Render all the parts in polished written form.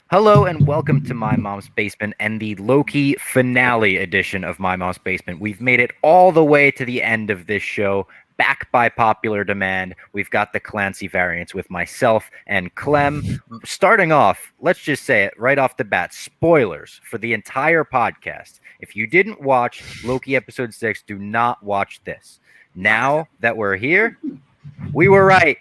Hello and welcome to My Mom's Basement and the Loki finale edition of My Mom's Basement. We've made it all the way to the end of this show, back by popular demand. We've got the Clancy Variants with myself and Clem. Starting off, let's just say it right off the bat, spoilers for the entire podcast. If you didn't watch Loki episode 6, do not watch this. Now that we're here, we were right.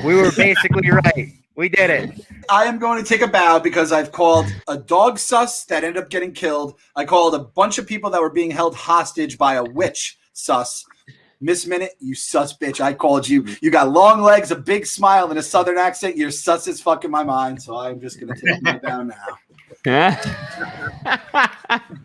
We were basically right. We did it. I am going to take a bow because I've called a dog sus that ended up getting killed. I called a bunch of people that were being held hostage by a witch sus. Miss Minute, you sus bitch. I called you. You got long legs, a big smile, and a southern accent. You're sus as fuck in my mind. So I'm just going to take my bow now.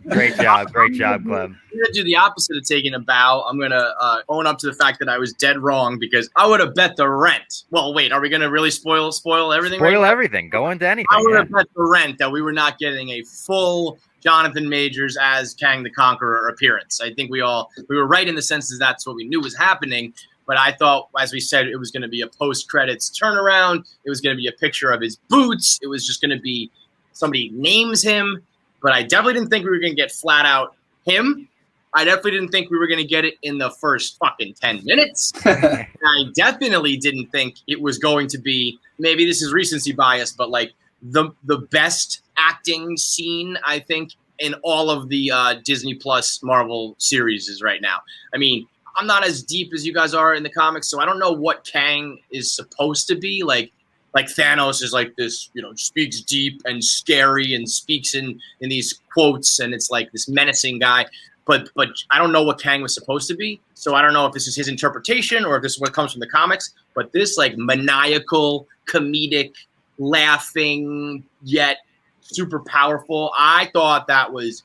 Great job, Clem. I'm going to do the opposite of taking a bow. I'm going to own up to the fact that I was dead wrong because I would have bet the rent. Well, wait, are we going to really spoil everything? Spoil everything. Go into anything. I would have bet the rent that we were not getting a full Jonathan Majors as Kang the Conqueror appearance. I think we were right in the sense that that's what we knew was happening. But I thought, as we said, it was going to be a post-credits turnaround. It was going to be a picture of his boots. It was just going to be somebody names him. But I definitely didn't think we were going to get flat out him. I definitely didn't think we were going to get it in the first fucking 10 minutes. I definitely didn't think it was going to be, maybe this is recency bias, but like the best acting scene, I think, in all of the Disney Plus Marvel series is right now. I mean, I'm not as deep as you guys are in the comics, so I don't know what Kang is supposed to be. Like Thanos is like this, speaks deep and scary and speaks in these quotes, and it's like this menacing guy. But I don't know what Kang was supposed to be, so I don't know if this is his interpretation or if this is what comes from the comics. But this like maniacal, comedic, laughing, yet super powerful. I thought that was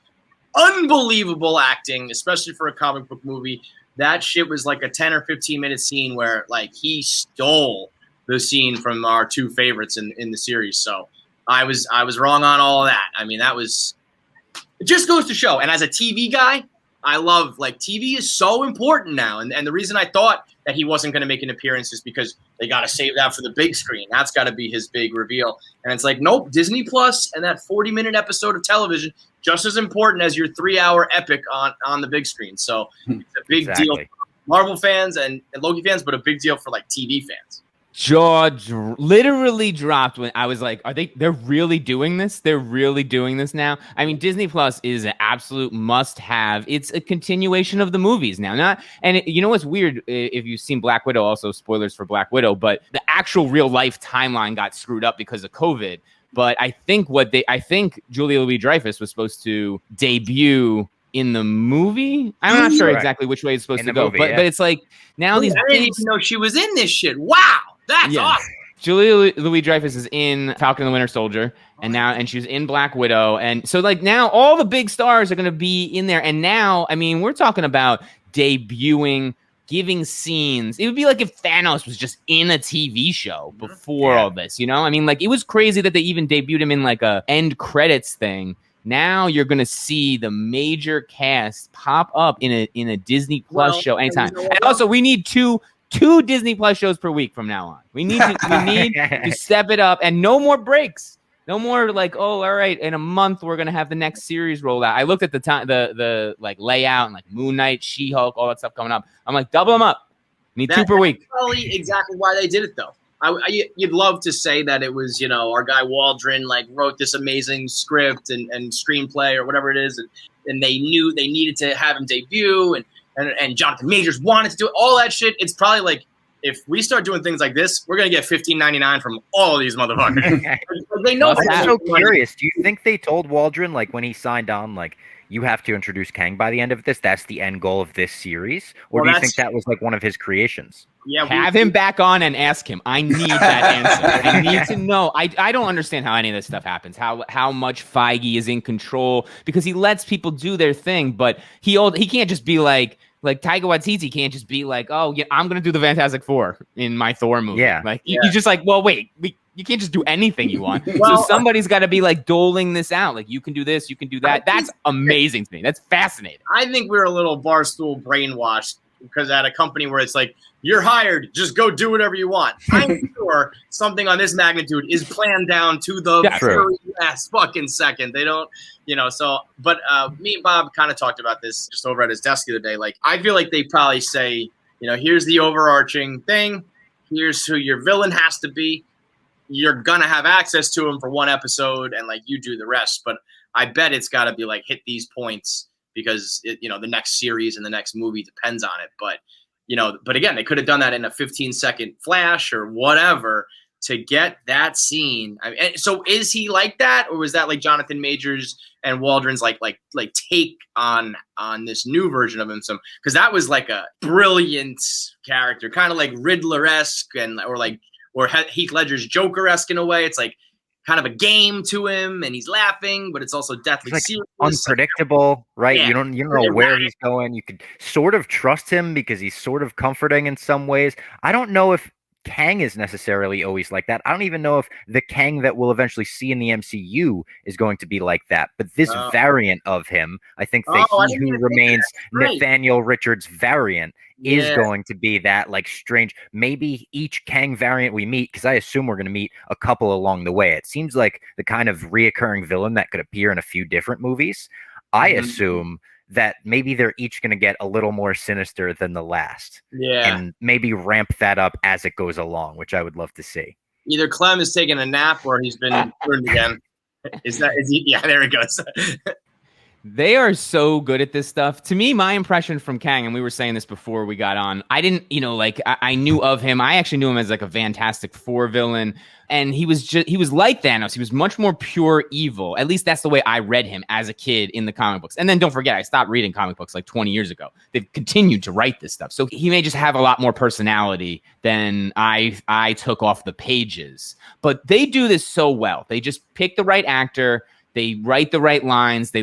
unbelievable acting, especially for a comic book movie. That shit was like a 10 or 15 minute scene where like he stole the scene from our two favorites in the series. So I was wrong on all of that. I mean, it just goes to show. And as a TV guy, I love, like, TV is so important now. And the reason I thought that he wasn't going to make an appearance is because they got to save that for the big screen. That's got to be his big reveal. And it's like, nope, Disney Plus and that 40-minute episode of television, just as important as your 3-hour epic on the big screen. So it's a big deal for Marvel fans and Loki fans, but a big deal for, like, TV fans. Jaw literally dropped when I was like, they're really doing this? They're really doing this now? I mean, Disney Plus is an absolute must-have. It's a continuation of the movies now. You know what's weird? If you've seen Black Widow, also spoilers for Black Widow, but the actual real-life timeline got screwed up because of COVID. But I think Julia Louis-Dreyfus was supposed to debut in the movie. I'm not sure exactly which way it's supposed to go, but it's like now I didn't even know she was in this shit. Wow. That's awesome. Julia Louis-Dreyfus is in Falcon and the Winter Soldier, and she was in Black Widow, and so like now all the big stars are going to be in there. And now, I mean, we're talking about debuting, giving scenes. It would be like if Thanos was just in a TV show before all this, I mean, like it was crazy that they even debuted him in like a end credits thing. Now you're going to see the major cast pop up in a Disney Plus show anytime. And also, we need two Disney Plus shows per week from now on. We need to step it up, and no more breaks. No more like, oh, all right, in a month we're gonna have the next series rolled out. I looked at the time, the like layout and like Moon Knight, She-Hulk, all that stuff coming up. I'm like, double them up. Need 2 per week. That's probably exactly why they did it, though. You'd love to say that it was, our guy Waldron like wrote this amazing script and screenplay or whatever it is, and they knew they needed to have him debut and Jonathan Majors wanted to do it, all that shit. It's probably like, if we start doing things like this, we're going to get $15.99 from all of these motherfuckers. They know. I'm so curious. Do you think they told Waldron, like, when he signed on, like, you have to introduce Kang by the end of this? That's the end goal of this series? Or do you think that was, like, one of his creations? Yeah, have him back on and ask him. I need that answer. I need to know. I don't understand how any of this stuff happens. How much Feige is in control, because he lets people do their thing, but he can't just be like Taika Waititi can't just be like, oh yeah, I'm gonna do the Fantastic Four in my Thor movie. Yeah, like you just like, well, wait, you can't just do anything you want. So somebody's got to be like doling this out. Like, you can do this, you can do that. That's amazing to me. That's fascinating. I think we're a little Barstool brainwashed because at a company where it's like, you're hired, just go do whatever you want. I'm sure something on this magnitude is planned down to the very last fucking second. They don't, but me and Bob kind of talked about this just over at his desk the other day. Like, I feel like they probably say, here's the overarching thing. Here's who your villain has to be. You're going to have access to him for one episode and like you do the rest. But I bet it's got to be like hit these points because the next series and the next movie depends on it. But again, they could have done that in a 15-second flash or whatever to get that scene. I mean, so is he like that, or was that like Jonathan Majors and Waldron's like take on this new version of him? Because that was like a brilliant character, kind of like Riddler-esque or Heath Ledger's Joker-esque in a way. It's like kind of a game to him, and he's laughing, but it's also deathly serious. Unpredictable, right? Yeah. You don't know where he's going. You could sort of trust him because he's sort of comforting in some ways. I don't know if Kang is necessarily always like that. I don't even know if the Kang that we'll eventually see in the MCU is going to be like that. But this variant of him, I think he who remains Nathaniel Richards' variant is going to be that like strange. Maybe each Kang variant we meet, because I assume we're going to meet a couple along the way. It seems like the kind of reoccurring villain that could appear in a few different movies. I assume that maybe they're each going to get a little more sinister than the last. Yeah. And maybe ramp that up as it goes along, which I would love to see. Either Clem is taking a nap or he's been turned again. Is he? Yeah, there he goes. They are so good at this stuff. To me, my impression from Kang, and we were saying this before we got on, I didn't, I knew of him. I actually knew him as like a Fantastic Four villain. And he was like Thanos. He was much more pure evil. At least that's the way I read him as a kid in the comic books. And then don't forget, I stopped reading comic books like 20 years ago. They've continued to write this stuff. So he may just have a lot more personality than I took off the pages. But they do this so well. They just pick the right actor. They write the right lines. They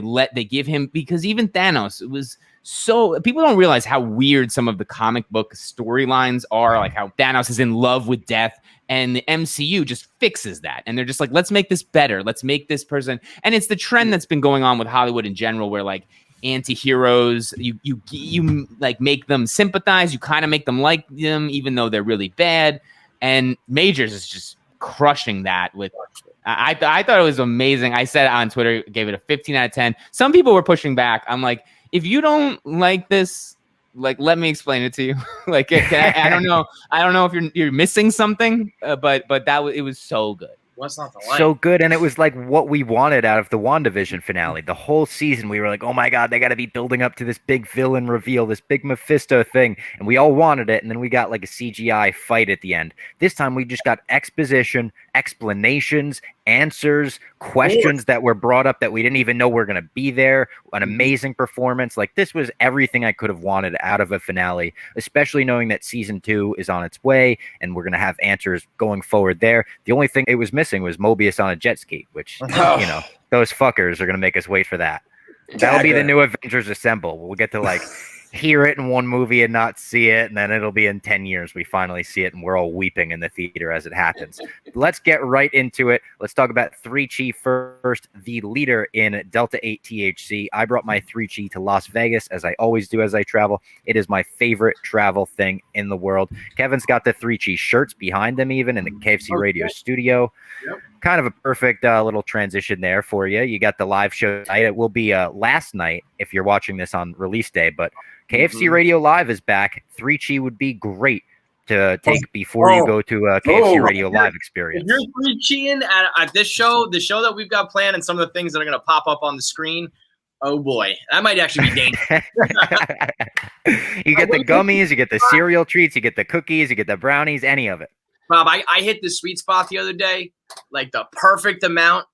give him, because even Thanos, it was so, people don't realize how weird some of the comic book storylines are, like how Thanos is in love with death, and the MCU just fixes that. And they're just like, let's make this better. Let's make this person. And it's the trend that's been going on with Hollywood in general, where like anti-heroes, you like make them sympathize. You kind of make them like them, even though they're really bad. And Majors is just crushing that with, I thought it was amazing. I said on Twitter, gave it a 15 out of 10. Some people were pushing back. I'm like, if you don't like this, like, let me explain it to you. Like, I don't know. I don't know if you're missing something, but it was so good. What's not the like? So good, and it was like what we wanted out of the WandaVision finale. The whole season, we were like, oh my god, they got to be building up to this big villain reveal, this big Mephisto thing, and we all wanted it, and then we got like a CGI fight at the end. This time, we just got exposition, explanations, answers, questions that were brought up that we didn't even know were going to be there, an amazing performance. Like, this was everything I could have wanted out of a finale, especially knowing that season 2 is on its way, and we're going to have answers going forward there. The only thing it was missing was Mobius on a jet ski, which, those fuckers are going to make us wait for that. That'll be the new Avengers Assemble. We'll get to like hear it in one movie and not see it, and then it'll be in 10 years we finally see it and we're all weeping in the theater as it happens. Let's get right into it. Let's talk about 3Chi first, the leader in Delta 8 THC. I brought my 3Chi to Las Vegas, as I always do as I travel. It is my favorite travel thing in the world. Kevin's got the 3Chi shirts behind him even in the KFC radio studio. Yep. Kind of a perfect little transition there for you. You got the live show tonight. It will be last night if you're watching this on release day, but KFC Radio Live is back. 3Chi would be great to take before you go to a KFC Radio Live experience. If you're 3Chiing at this show, the show that we've got planned, and some of the things that are going to pop up on the screen, oh boy, that might actually be dangerous. You get the gummies, you get the cereal treats, you get the cookies, you get the brownies, any of it. Bob, I hit the sweet spot the other day, like the perfect amount.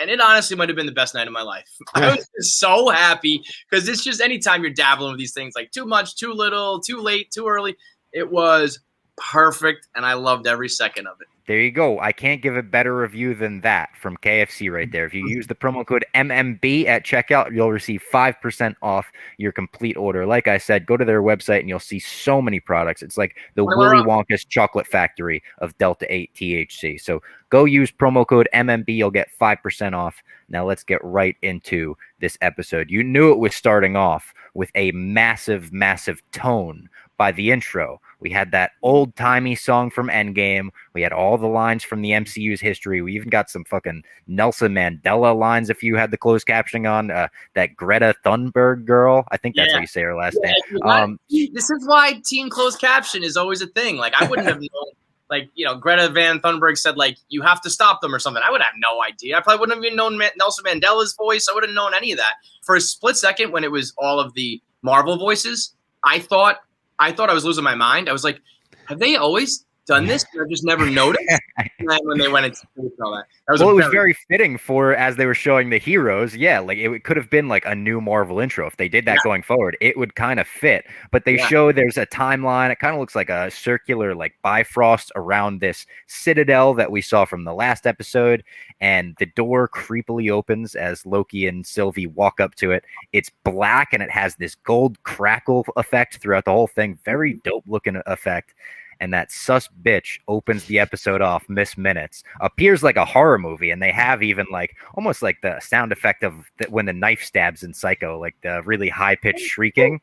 And it honestly might have been the best night of my life. I was just so happy because it's just anytime you're dabbling with these things, like too much, too little, too late, too early, it was perfect. And I loved every second of it. There you go. I can't give a better review than that from KFC right there. If you use the promo code MMB at checkout, you'll receive 5% off your complete order. Like I said, go to their website and you'll see so many products. It's like the Willy Wonka's chocolate factory of Delta 8 THC. So go use promo code MMB. You'll get 5% off. Now let's get right into this episode. You knew it was starting off with a massive, massive tone by the intro. We had that old-timey song from Endgame. We had all the lines from the MCU's history. We even got some fucking Nelson Mandela lines if you had the closed captioning on. That Greta Thunberg girl. I think that's how you say her last name. This is why team closed caption is always a thing. Like, I wouldn't have known. Like, you know, Greta Van Thunberg said, like, you have to stop them or something. I would have no idea. I probably wouldn't have even known Nelson Mandela's voice. I wouldn't have known any of that. For a split second, when it was all of the Marvel voices, I thought I was losing my mind. I was like, have they always done this? I just never noticed. And then when they went into all that, it was very fitting for as they were showing the heroes. Yeah, like it could have been like a new Marvel intro if they did that going forward. It would kind of fit. But they show there's a timeline. It kind of looks like a circular like Bifrost around this Citadel that we saw from the last episode. And the door creepily opens as Loki and Sylvie walk up to it. It's black and it has this gold crackle effect throughout the whole thing. Very dope looking effect. And that sus bitch opens the episode off. Miss Minutes appears like a horror movie, and they have even like almost like the sound effect of when the knife stabs in Psycho, like the really high pitched shrieking.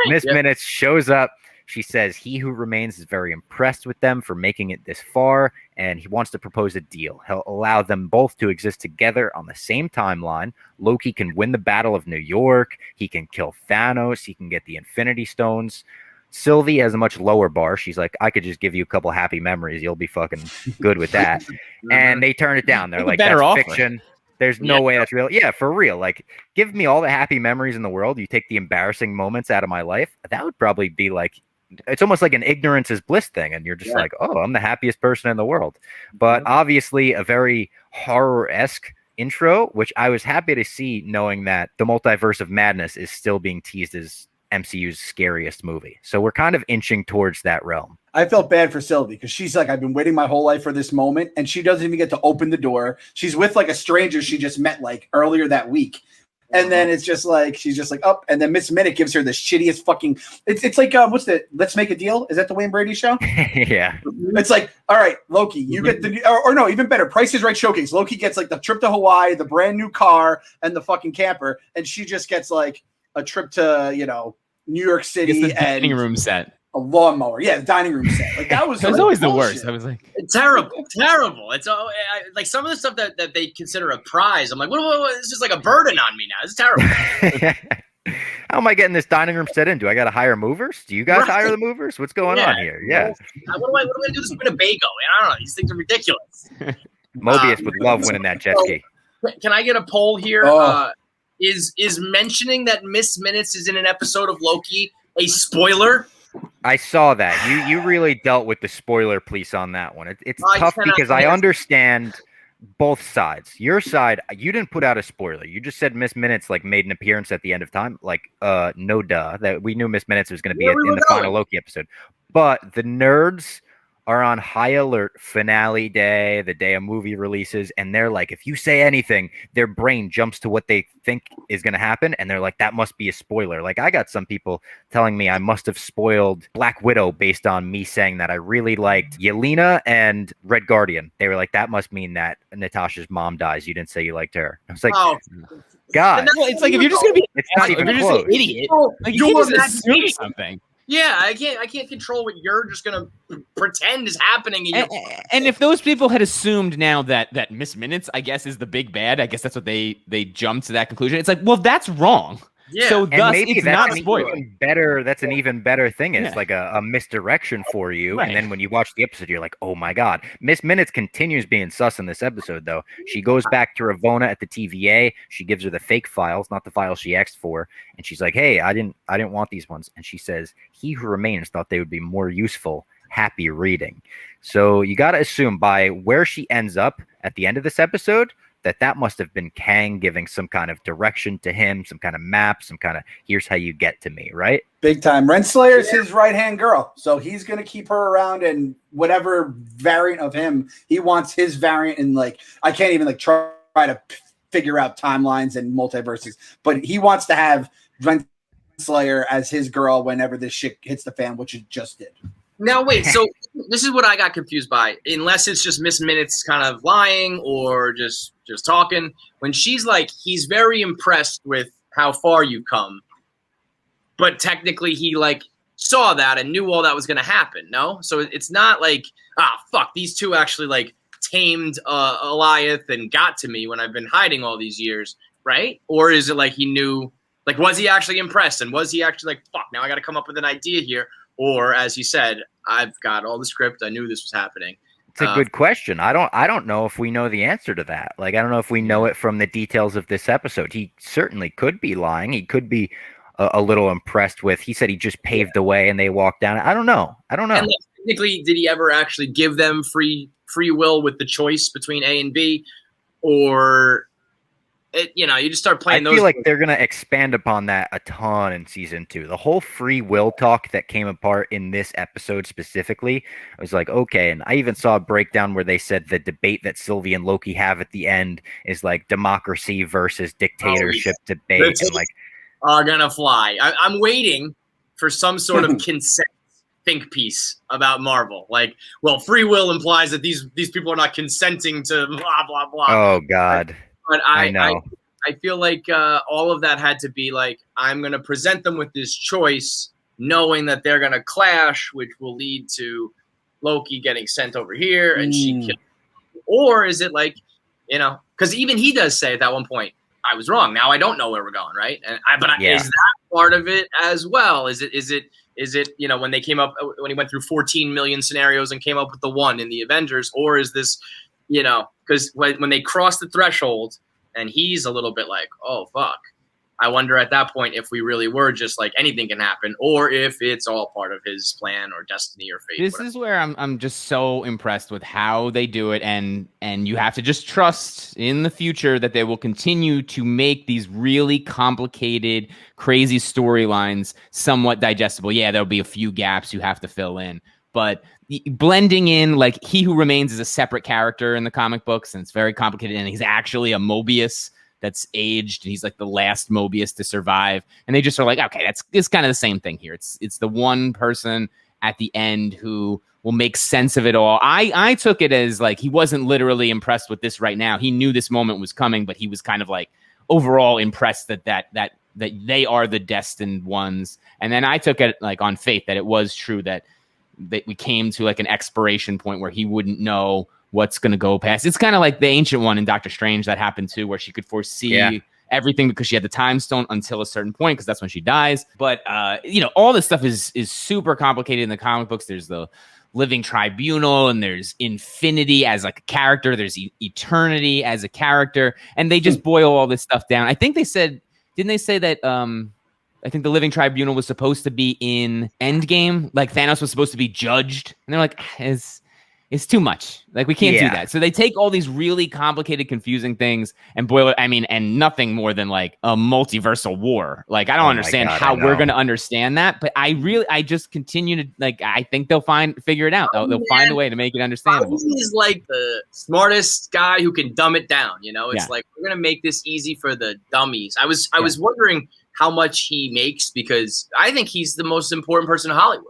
Miss Minutes shows up. She says he who remains is very impressed with them for making it this far, and he wants to propose a deal. He'll allow them both to exist together on the same timeline. Loki can win the Battle of New York. He can kill Thanos. He can get the Infinity Stones. Sylvie has a much lower bar. She's like, I could just give you a couple happy memories. You'll be fucking good with that. And they turn it down. They're like, that's fiction. There's no way that's real. Yeah, for real. Like, give me all the happy memories in the world. You take the embarrassing moments out of my life. That would probably be like, it's almost like an ignorance is bliss thing. And you're just like, oh, I'm the happiest person in the world. But obviously a very horror-esque intro, which I was happy to see, knowing that the Multiverse of Madness is still being teased as MCU's scariest movie. So we're kind of inching towards that realm. I felt bad for Sylvie because she's like, I've been waiting my whole life for this moment, and she doesn't even get to open the door. She's with like a stranger she just met like earlier that week. And then it's just like, she's just like, oh, and then Miss Minute gives her the shittiest fucking, it's like, what's the, Let's Make a Deal? Is that the Wayne Brady show? Yeah. It's like, all right, Loki, you get the, or no, even better, Price is Right showcase. Loki gets like the trip to Hawaii, the brand new car, and the fucking camper. And she just gets like a trip to, you know, New York City the and dining room set, a lawnmower. Yeah, the dining room set. Like that was always bullshit. the worst. I was like, terrible. It's like some of the stuff that they consider a prize. I'm like, what? This is like a burden on me now. It's terrible. How am I getting this dining room set in? Do I got to hire movers? Do you guys hire the movers? What's going on here? Yeah. What am I going to do this Winnebago? I don't know. These things are ridiculous. Mobius would love winning that jet ski. Can I get a poll here? Is mentioning that Miss Minutes is in an episode of Loki a spoiler? I saw that. You really dealt with the spoiler police on that one. It's tough because I understand both sides. Your side, you didn't put out a spoiler. You just said Miss Minutes like made an appearance at the end of time. Like, no duh. That we knew Miss Minutes was going to be in the final Loki episode. But the nerds are on high alert finale day, the day a movie releases, and they're like, if you say anything, their brain jumps to what they think is going to happen, and they're like, that must be a spoiler. Like, I got some people telling me I must have spoiled Black Widow based on me saying that I really liked Yelena and Red Guardian. They were like, that must mean that Natasha's mom dies. You didn't say you liked her. I was like, God. It's like, if you're just going to be, it's not even if you're close. just an idiot, like, you can't just assume something. Yeah, I can't control what you're just gonna pretend is happening. And if those people had assumed now that Miss Minutes, I guess, is the big bad, I guess that's what they jumped to that conclusion. It's like, well, that's wrong. Yeah. So and thus, maybe it's that's not a spoiler. That's an even better thing. It's like a misdirection for you. Right. And then when you watch the episode, you're like, oh my God. Miss Minutes continues being sus in this episode, though. She goes back to Ravona at the TVA. She gives her the fake files, not the files she asked for. And she's like, hey, I didn't want these ones. And she says, he who remains thought they would be more useful. Happy reading. So you got to assume by where she ends up at the end of this episode, that must have been Kang giving some kind of direction to him, some kind of map, some kind of, here's how you get to me, right? Big time. Renslayer's his right-hand girl, so he's going to keep her around, and whatever variant of him, he wants his variant, and like, I can't even like try to figure out timelines and multiverses, but he wants to have Renslayer as his girl whenever this shit hits the fan, which it just did. Now, wait, so this is what I got confused by. Unless it's just Miss Minutes kind of lying or just talking. When she's like, he's very impressed with how far you've come. But technically he like saw that and knew all that was going to happen. No, so it's not like fuck, these two actually like tamed Goliath and got to me when I've been hiding all these years, right? Or is it like he knew? Like, was he actually impressed? And was he actually like, fuck, now I got to come up with an idea here? Or, as he said, I've got all the script. I knew this was happening. It's a good question. I don't know if we know the answer to that. Like, I don't know if we know it from the details of this episode. He certainly could be lying. He could be a little impressed with. He said he just paved the way and they walked down. I don't know. And like, technically, did he ever actually give them free will with the choice between A and B, or? You just start playing those. I feel like they're going to expand upon that a ton in season 2. The whole free will talk that came apart in this episode specifically, I was like, okay. And I even saw a breakdown where they said the debate that Sylvie and Loki have at the end is like democracy versus dictatorship debate. And like, are going to fly. I'm waiting for some sort of consent think piece about Marvel. Like, well, free will implies that these people are not consenting to blah, blah, blah. Oh, God. But I know. I feel like all of that had to be like, I'm going to present them with this choice, knowing that they're going to clash, which will lead to Loki getting sent over here and she killed. Or is it like, because even he does say at that one point, I was wrong. Now I don't know where we're going, right? And is that part of it as well? Is it when they came up, when he went through 14 million scenarios and came up with the one in the Avengers, or is this? Because when they cross the threshold and he's a little bit like, oh, fuck, I wonder at that point if we really were just like anything can happen, or if it's all part of his plan or destiny or fate. This is where I'm just so impressed with how they do it. And you have to just trust in the future that they will continue to make these really complicated, crazy storylines somewhat digestible. Yeah, there'll be a few gaps you have to fill in, but blending in, like, He Who Remains is a separate character in the comic books, and it's very complicated, and he's actually a Mobius that's aged, and he's like the last Mobius to survive, and they just are like, okay, it's kind of the same thing here. It's the one person at the end who will make sense of it all. I took it as like he wasn't literally impressed with this right now. He knew this moment was coming, but he was kind of like overall impressed that they are the destined ones. And then I took it like on faith that it was true that we came to like an expiration point where he wouldn't know what's going to go past. It's kind of like the Ancient One in Doctor Strange that happened too, where she could foresee everything because she had the time stone until a certain point, because that's when she dies. But all this stuff is super complicated in the comic books. There's the living tribunal, and there's infinity as like a character. There's eternity as a character, and they just boil all this stuff down. I think they said, didn't they say that? I think the Living Tribunal was supposed to be in Endgame. Like Thanos was supposed to be judged. And they're like, it's too much. Like, we can't do that. So they take all these really complicated, confusing things and boil it. I mean, and nothing more than like a multiversal war. Like, I don't understand how we're going to understand that. But I just continue to, like, I think they'll figure it out. They'll find a way to make it understandable. He's like the smartest guy who can dumb it down. It's like, we're going to make this easy for the dummies. I was wondering how much he makes, because I think he's the most important person in Hollywood.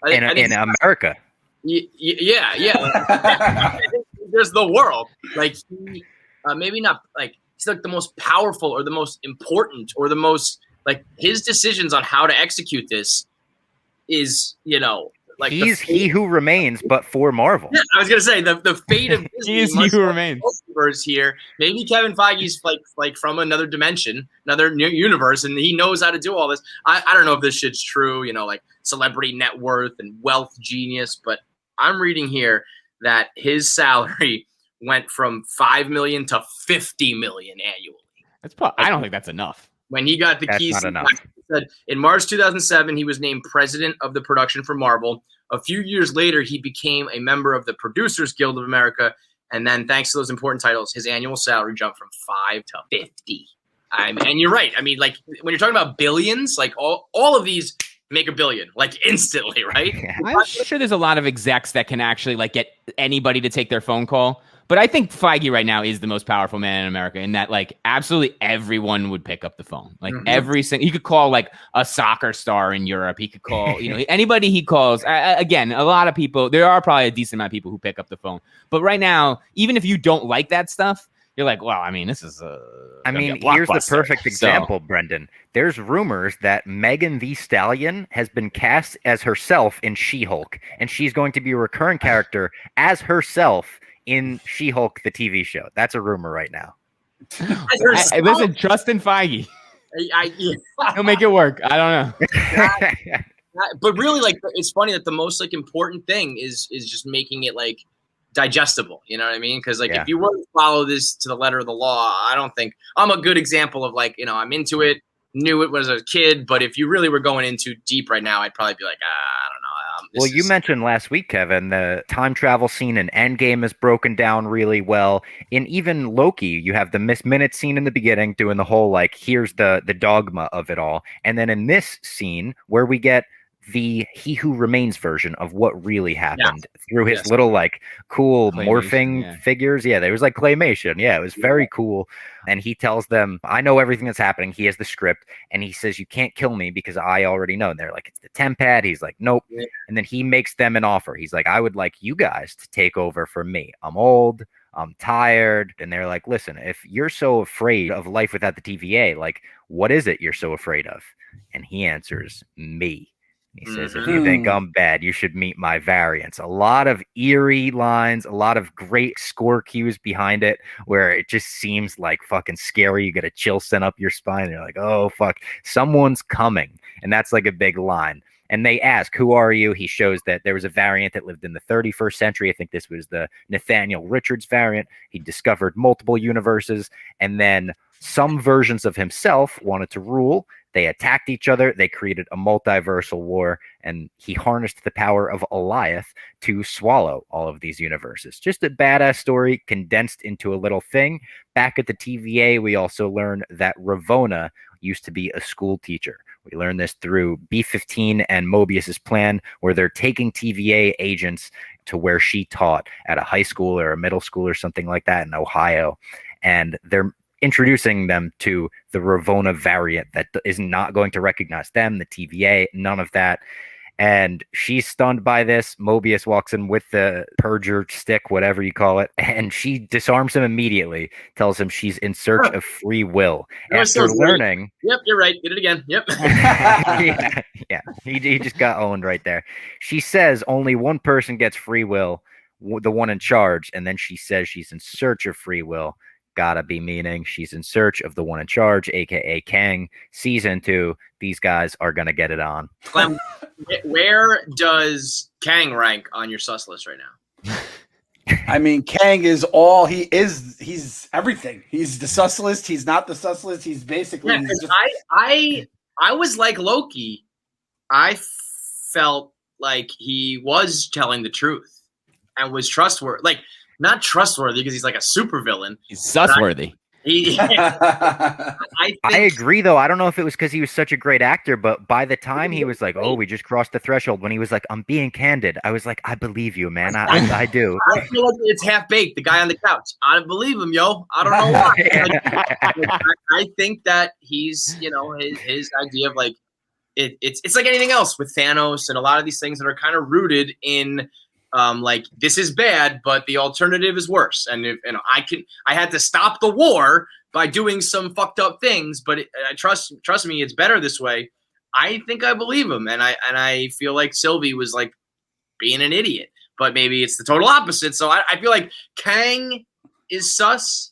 In America. Yeah. I think there's the world. Like, he, maybe not like he's like the most powerful or the most important or the most, like, his decisions on how to execute this is, like he's He Who Remains, but for Marvel. Yeah, I was gonna say the fate of Disney He Who Remains. Multiverse here. Maybe Kevin Feige's like from another dimension, another universe, and he knows how to do all this. I don't know if this shit's true. Like celebrity net worth and wealth genius, but I'm reading here that his salary went from $5 million to $50 million annually. I don't think that's enough. When he got the keys, said in March 2007, he was named president of the production for Marvel. A few years later, he became a member of the Producers Guild of America. And then, thanks to those important titles, his annual salary jumped from 5 to 50. And you're right. I mean, like, when you're talking about billions, like all of these make $1 billion, like, instantly, right? Yeah. I'm sure there's a lot of execs that can actually like get anybody to take their phone call. But I think Feige right now is the most powerful man in America, in that like absolutely everyone would pick up the phone. Like every single, he could call like a soccer star in Europe. He could call, anybody he calls. Again, a lot of people, there are probably a decent amount of people who pick up the phone. But right now, even if you don't like that stuff, you're like, well, I mean, this is I gonna be mean, a here's the blockbuster. perfect example, Brendan. There's rumors that Megan Thee Stallion has been cast as herself in She-Hulk, and she's going to be a recurring character as herself in She-Hulk, the TV show. That's a rumor right now. Listen, trust in Feige. He'll make it work. I don't know. But really, like, it's funny that the most like important thing is just making it like digestible. You know what I mean? Because like if you were to follow this to the letter of the law, I don't think I'm a good example of like, I'm into it, knew it was a kid, but if you really were going in too deep right now, I'd probably be like, I don't know. Well, you mentioned last week, Kevin, the time travel scene in Endgame is broken down really well. In even Loki, you have the Miss Minute scene in the beginning doing the whole, like, here's the dogma of it all. And then in this scene where we get the He Who Remains version of what really happened through his little, like, cool morphing figures. Yeah, there was like claymation. Yeah, it was very cool. And he tells them, I know everything that's happening. He has the script. And he says, you can't kill me because I already know. And they're like, it's the Tempad. He's like, nope. Yeah. And then he makes them an offer. He's like, I would like you guys to take over for me. I'm old. I'm tired. And they're like, listen, if you're so afraid of life without the TVA, like, what is it you're so afraid of? And he answers, me. He says, if you think I'm bad, you should meet my variants. A lot of eerie lines, a lot of great score cues behind it where it just seems like fucking scary. You get a chill sent up your spine. And you're like, oh, fuck, someone's coming. And that's like a big line. And they ask, who are you? He shows that there was a variant that lived in the 31st century. I think this was the Nathaniel Richards variant. He discovered multiple universes. And then some versions of himself wanted to rule. They attacked each other. They created a multiversal war, and he harnessed the power of Goliath to swallow all of these universes. Just a badass story condensed into a little thing. Back at the TVA, we also learn that Ravona used to be a school teacher. We learn this through B-15 and Mobius's plan, where they're taking TVA agents to where she taught at a high school or a middle school or something like that in Ohio. And they're introducing them to the Ravona variant that is not going to recognize them, the TVA, none of that. And she's stunned by this. Mobius walks in with the purger stick, whatever you call it, and she disarms him immediately, tells him she's in search of free will. After learning... Yep, you're right. Did it again. Yep. yeah. He just got owned right there. She says only one person gets free will, the one in charge, and then she says she's in search of free will. Gotta be meaning she's in search of the one in charge, aka Kang. Season 2, these guys are gonna get it on. Clem, where does Kang rank on your sus list right now? I mean, Kang is he's everything. He's the sus list, he's not the sus list, he's basically I was like Loki. I felt like he was telling the truth and was trustworthy. Like, not trustworthy because he's like a supervillain. He's susworthy. I agree, though. I don't know if it was because he was such a great actor, but by the time he was like, oh, we just crossed the threshold, when he was like, I'm being candid, I was like, I believe you, man. I do. I feel like it's Half-Baked, the guy on the couch. I don't believe him, yo. I don't know why. I think that he's, his idea of like, it's like anything else with Thanos and a lot of these things that are kind of rooted in like, this is bad, but the alternative is worse. And I had to stop the war by doing some fucked up things, but trust me, it's better this way. I think I believe him, and I feel like Sylvie was like being an idiot, but maybe it's the total opposite. So I feel like Kang is sus.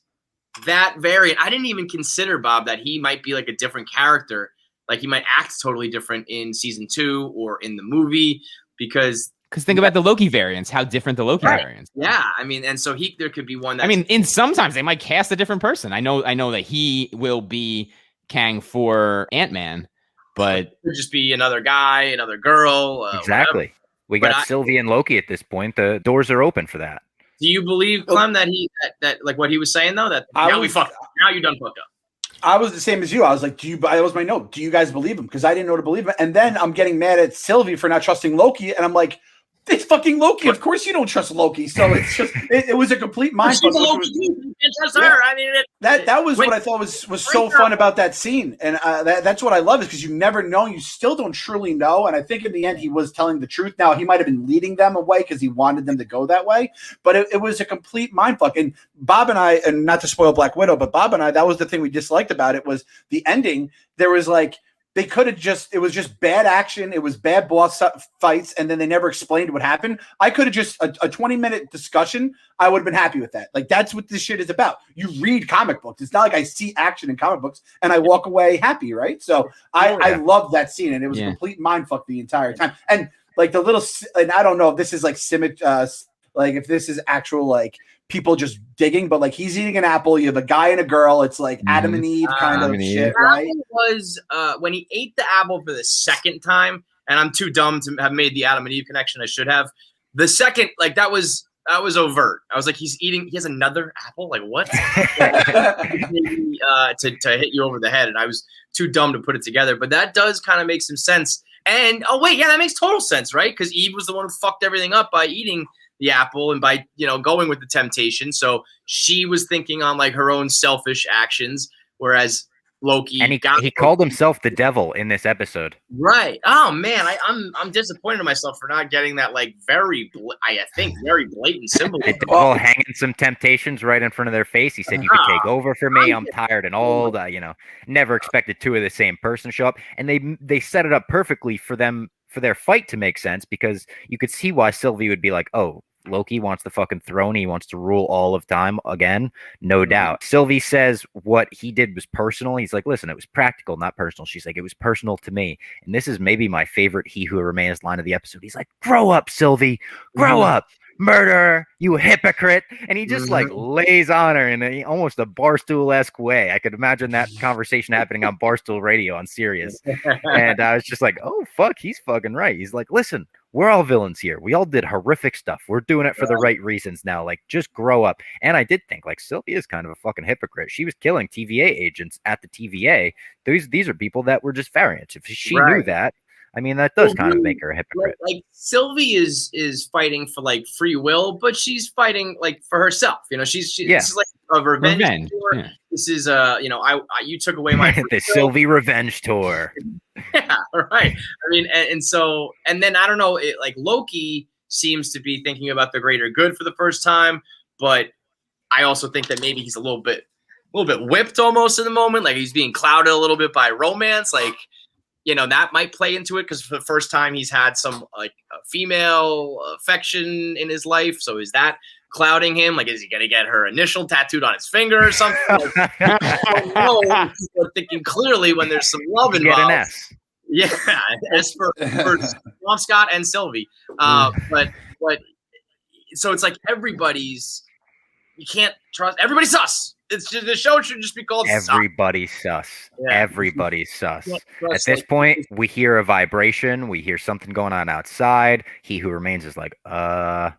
That variant, I didn't even consider, Bob, that he might be like a different character. Like, he might act totally different in season 2 or in the movie because think about the Loki variants, how different the Loki variants. Yeah, I mean, and so there could be one. In sometimes they might cast a different person. I know that he will be Kang for Ant-Man, but it could just be another guy, another girl. Exactly. Whatever. We got Sylvie and Loki at this point. The doors are open for that. Do you believe, Clem, that that like what he was saying though? That now you done fucked up. I was the same as you. I was like, that was my note. Do you guys believe him? Because I didn't know to believe him. And then I'm getting mad at Sylvie for not trusting Loki, and I'm like, It's fucking Loki. Of course you don't trust Loki. So it's just it was a complete mind fuck. You can't trust her. I mean, that was what I thought was so fun about that scene, and that's what I love is because you never know. You still don't truly know, and I think in the end he was telling the truth. Now he might have been leading them away because he wanted them to go that way, but it was a complete mind fuck. And Bob and I, and not to spoil Black Widow, but Bob and I, that was the thing we disliked about it was the ending. There was like. They could have it was just bad action. It was bad boss fights. And then they never explained what happened. I could have just a 20-minute discussion. I would have been happy with that. Like, that's what this shit is about. You read comic books. It's not like I see action in comic books and I walk away happy. Right. So I love that scene. And it was a complete mindfuck the entire time. And like the little, and I don't know if this is like like if this is actual, like people just digging, but like he's eating an apple. You have a guy and a girl. It's like Adam and Eve kind of shit, right? Was when he ate the apple for the second time, and I'm too dumb to have made the Adam and Eve connection. I should have. The second, like that was overt. I was like, he has another apple. Like what? Maybe, to hit you over the head, and I was too dumb to put it together. But that does kind of make some sense. And oh wait, yeah, that makes total sense, right? Because Eve was the one who fucked everything up by eating the apple and by going with the temptation. So she was thinking on like her own selfish actions, whereas Loki and he called himself the devil in this episode. Right. Oh man, I'm disappointed in myself for not getting that like very blatant symbolism. The devil hanging some temptations right in front of their face. He said, "You could take over for me. I'm tired and old." Never expected two of the same person show up, and they set it up perfectly for them for their fight to make sense because you could see why Sylvie would be like, "Oh, Loki wants the fucking throne. He wants to rule all of time again." No doubt. Sylvie says what he did was personal. He's like, listen, it was practical, not personal. She's like, it was personal to me. And this is maybe my favorite He Who Remains line of the episode. He's like, grow up, Sylvie. Grow up. Murderer, you hypocrite. And he just like lays on her in almost a Barstool-esque way. I could imagine that conversation happening on Barstool Radio on Sirius. And I was just like, oh, fuck, he's fucking right. He's like, listen, we're all villains here. We all did horrific stuff. We're doing it for the right reasons now. Like, just grow up. And I did think, like, Sylvie is kind of a fucking hypocrite. She was killing TVA agents at the TVA. These are people that were just variants. If she knew that, I mean, that does kind of make her a hypocrite. Like Sylvie is fighting for like free will, but she's fighting like for herself. This is like a revenge tour. Yeah. This is you took away my the Sylvie revenge tour. Yeah, right. I mean, and then I don't know. Like Loki seems to be thinking about the greater good for the first time, but I also think that maybe he's a little bit whipped almost in the moment. Like he's being clouded a little bit by romance. Like. That might play into it because for the first time he's had some like female affection in his life. So is that clouding him? Like, is he going to get her initial tattooed on his finger or something? I don't know. People are thinking clearly when there's some love involved. Get an S. Yeah, S for Tom Scott and Sylvie. But so it's like you can't trust. Everybody's sus. It's just, the show should just be called Everybody's sus. Yeah. Everybody's sus. At this point, we hear a vibration. We hear something going on outside. He Who Remains is like, all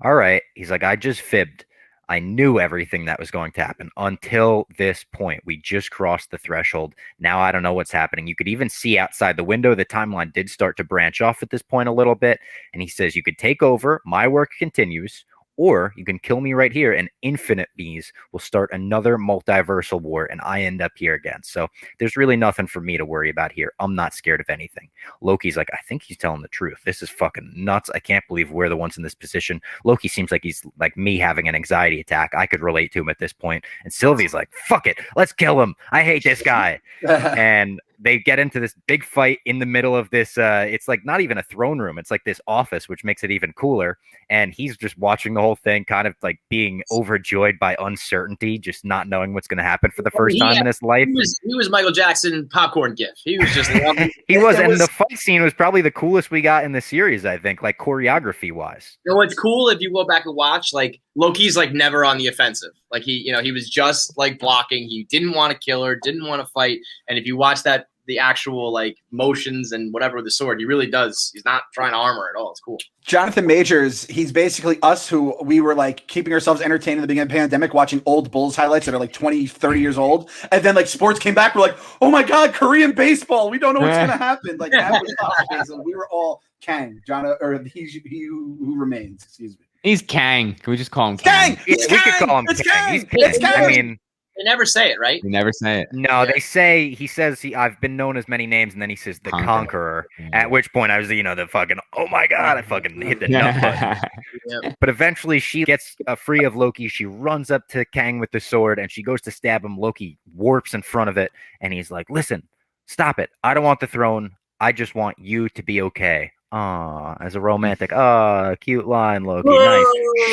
right. He's like, I just fibbed. I knew everything that was going to happen until this point. We just crossed the threshold. Now I don't know what's happening. You could even see outside the window. The timeline did start to branch off at this point a little bit. And he says, you could take over. My work continues. Or you can kill me right here, and infinite bees will start another multiversal war, and I end up here again. So there's really nothing for me to worry about here. I'm not scared of anything. Loki's like, I think he's telling the truth. This is fucking nuts. I can't believe we're the ones in this position. Loki seems like he's like me having an anxiety attack. I could relate to him at this point. And Sylvie's like, fuck it. Let's kill him. I hate this guy. And they get into this big fight in the middle of this. It's like not even a throne room. It's like this office, which makes it even cooler. And he's just watching the whole thing, kind of like being overjoyed by uncertainty, just not knowing what's going to happen for the first time in his life. He was Michael Jackson popcorn gift. He was just he was, and the fight scene was probably the coolest we got in the series, I think, like choreography wise. You know what's cool if you go back and watch, like Loki's like never on the offensive. Like he was just like blocking. He didn't want to kill her, didn't want to fight. And if you watch that the actual like motions and whatever with the sword. He really does. He's not trying to armor at all. It's cool. Jonathan Majors, he's basically us who we were like keeping ourselves entertained in the beginning of the pandemic, watching old Bulls highlights that are like 20, 30 years old. And then like sports came back. We're like, oh my God, Korean baseball. We don't know what's going to happen. Like that was us, basically. We were all Kang, he who remains, excuse me. He's Kang. Can we just call him Kang? Kang! It's We Kang! could call him It's Kang. Kang! He's It's Kang. Kang! I mean, They never say it, right? You never say it. no, he says I've been known as many names, and then he says the Conqueror. At which point I was, the fucking, oh my God, I fucking hit the nut button. Yep. But eventually she gets free of Loki. She runs up to Kang with the sword, and she goes to stab him. Loki warps in front of it, and he's like, listen, stop it. I don't want the throne. I just want you to be okay. As a romantic, cute line, Loki. Nice.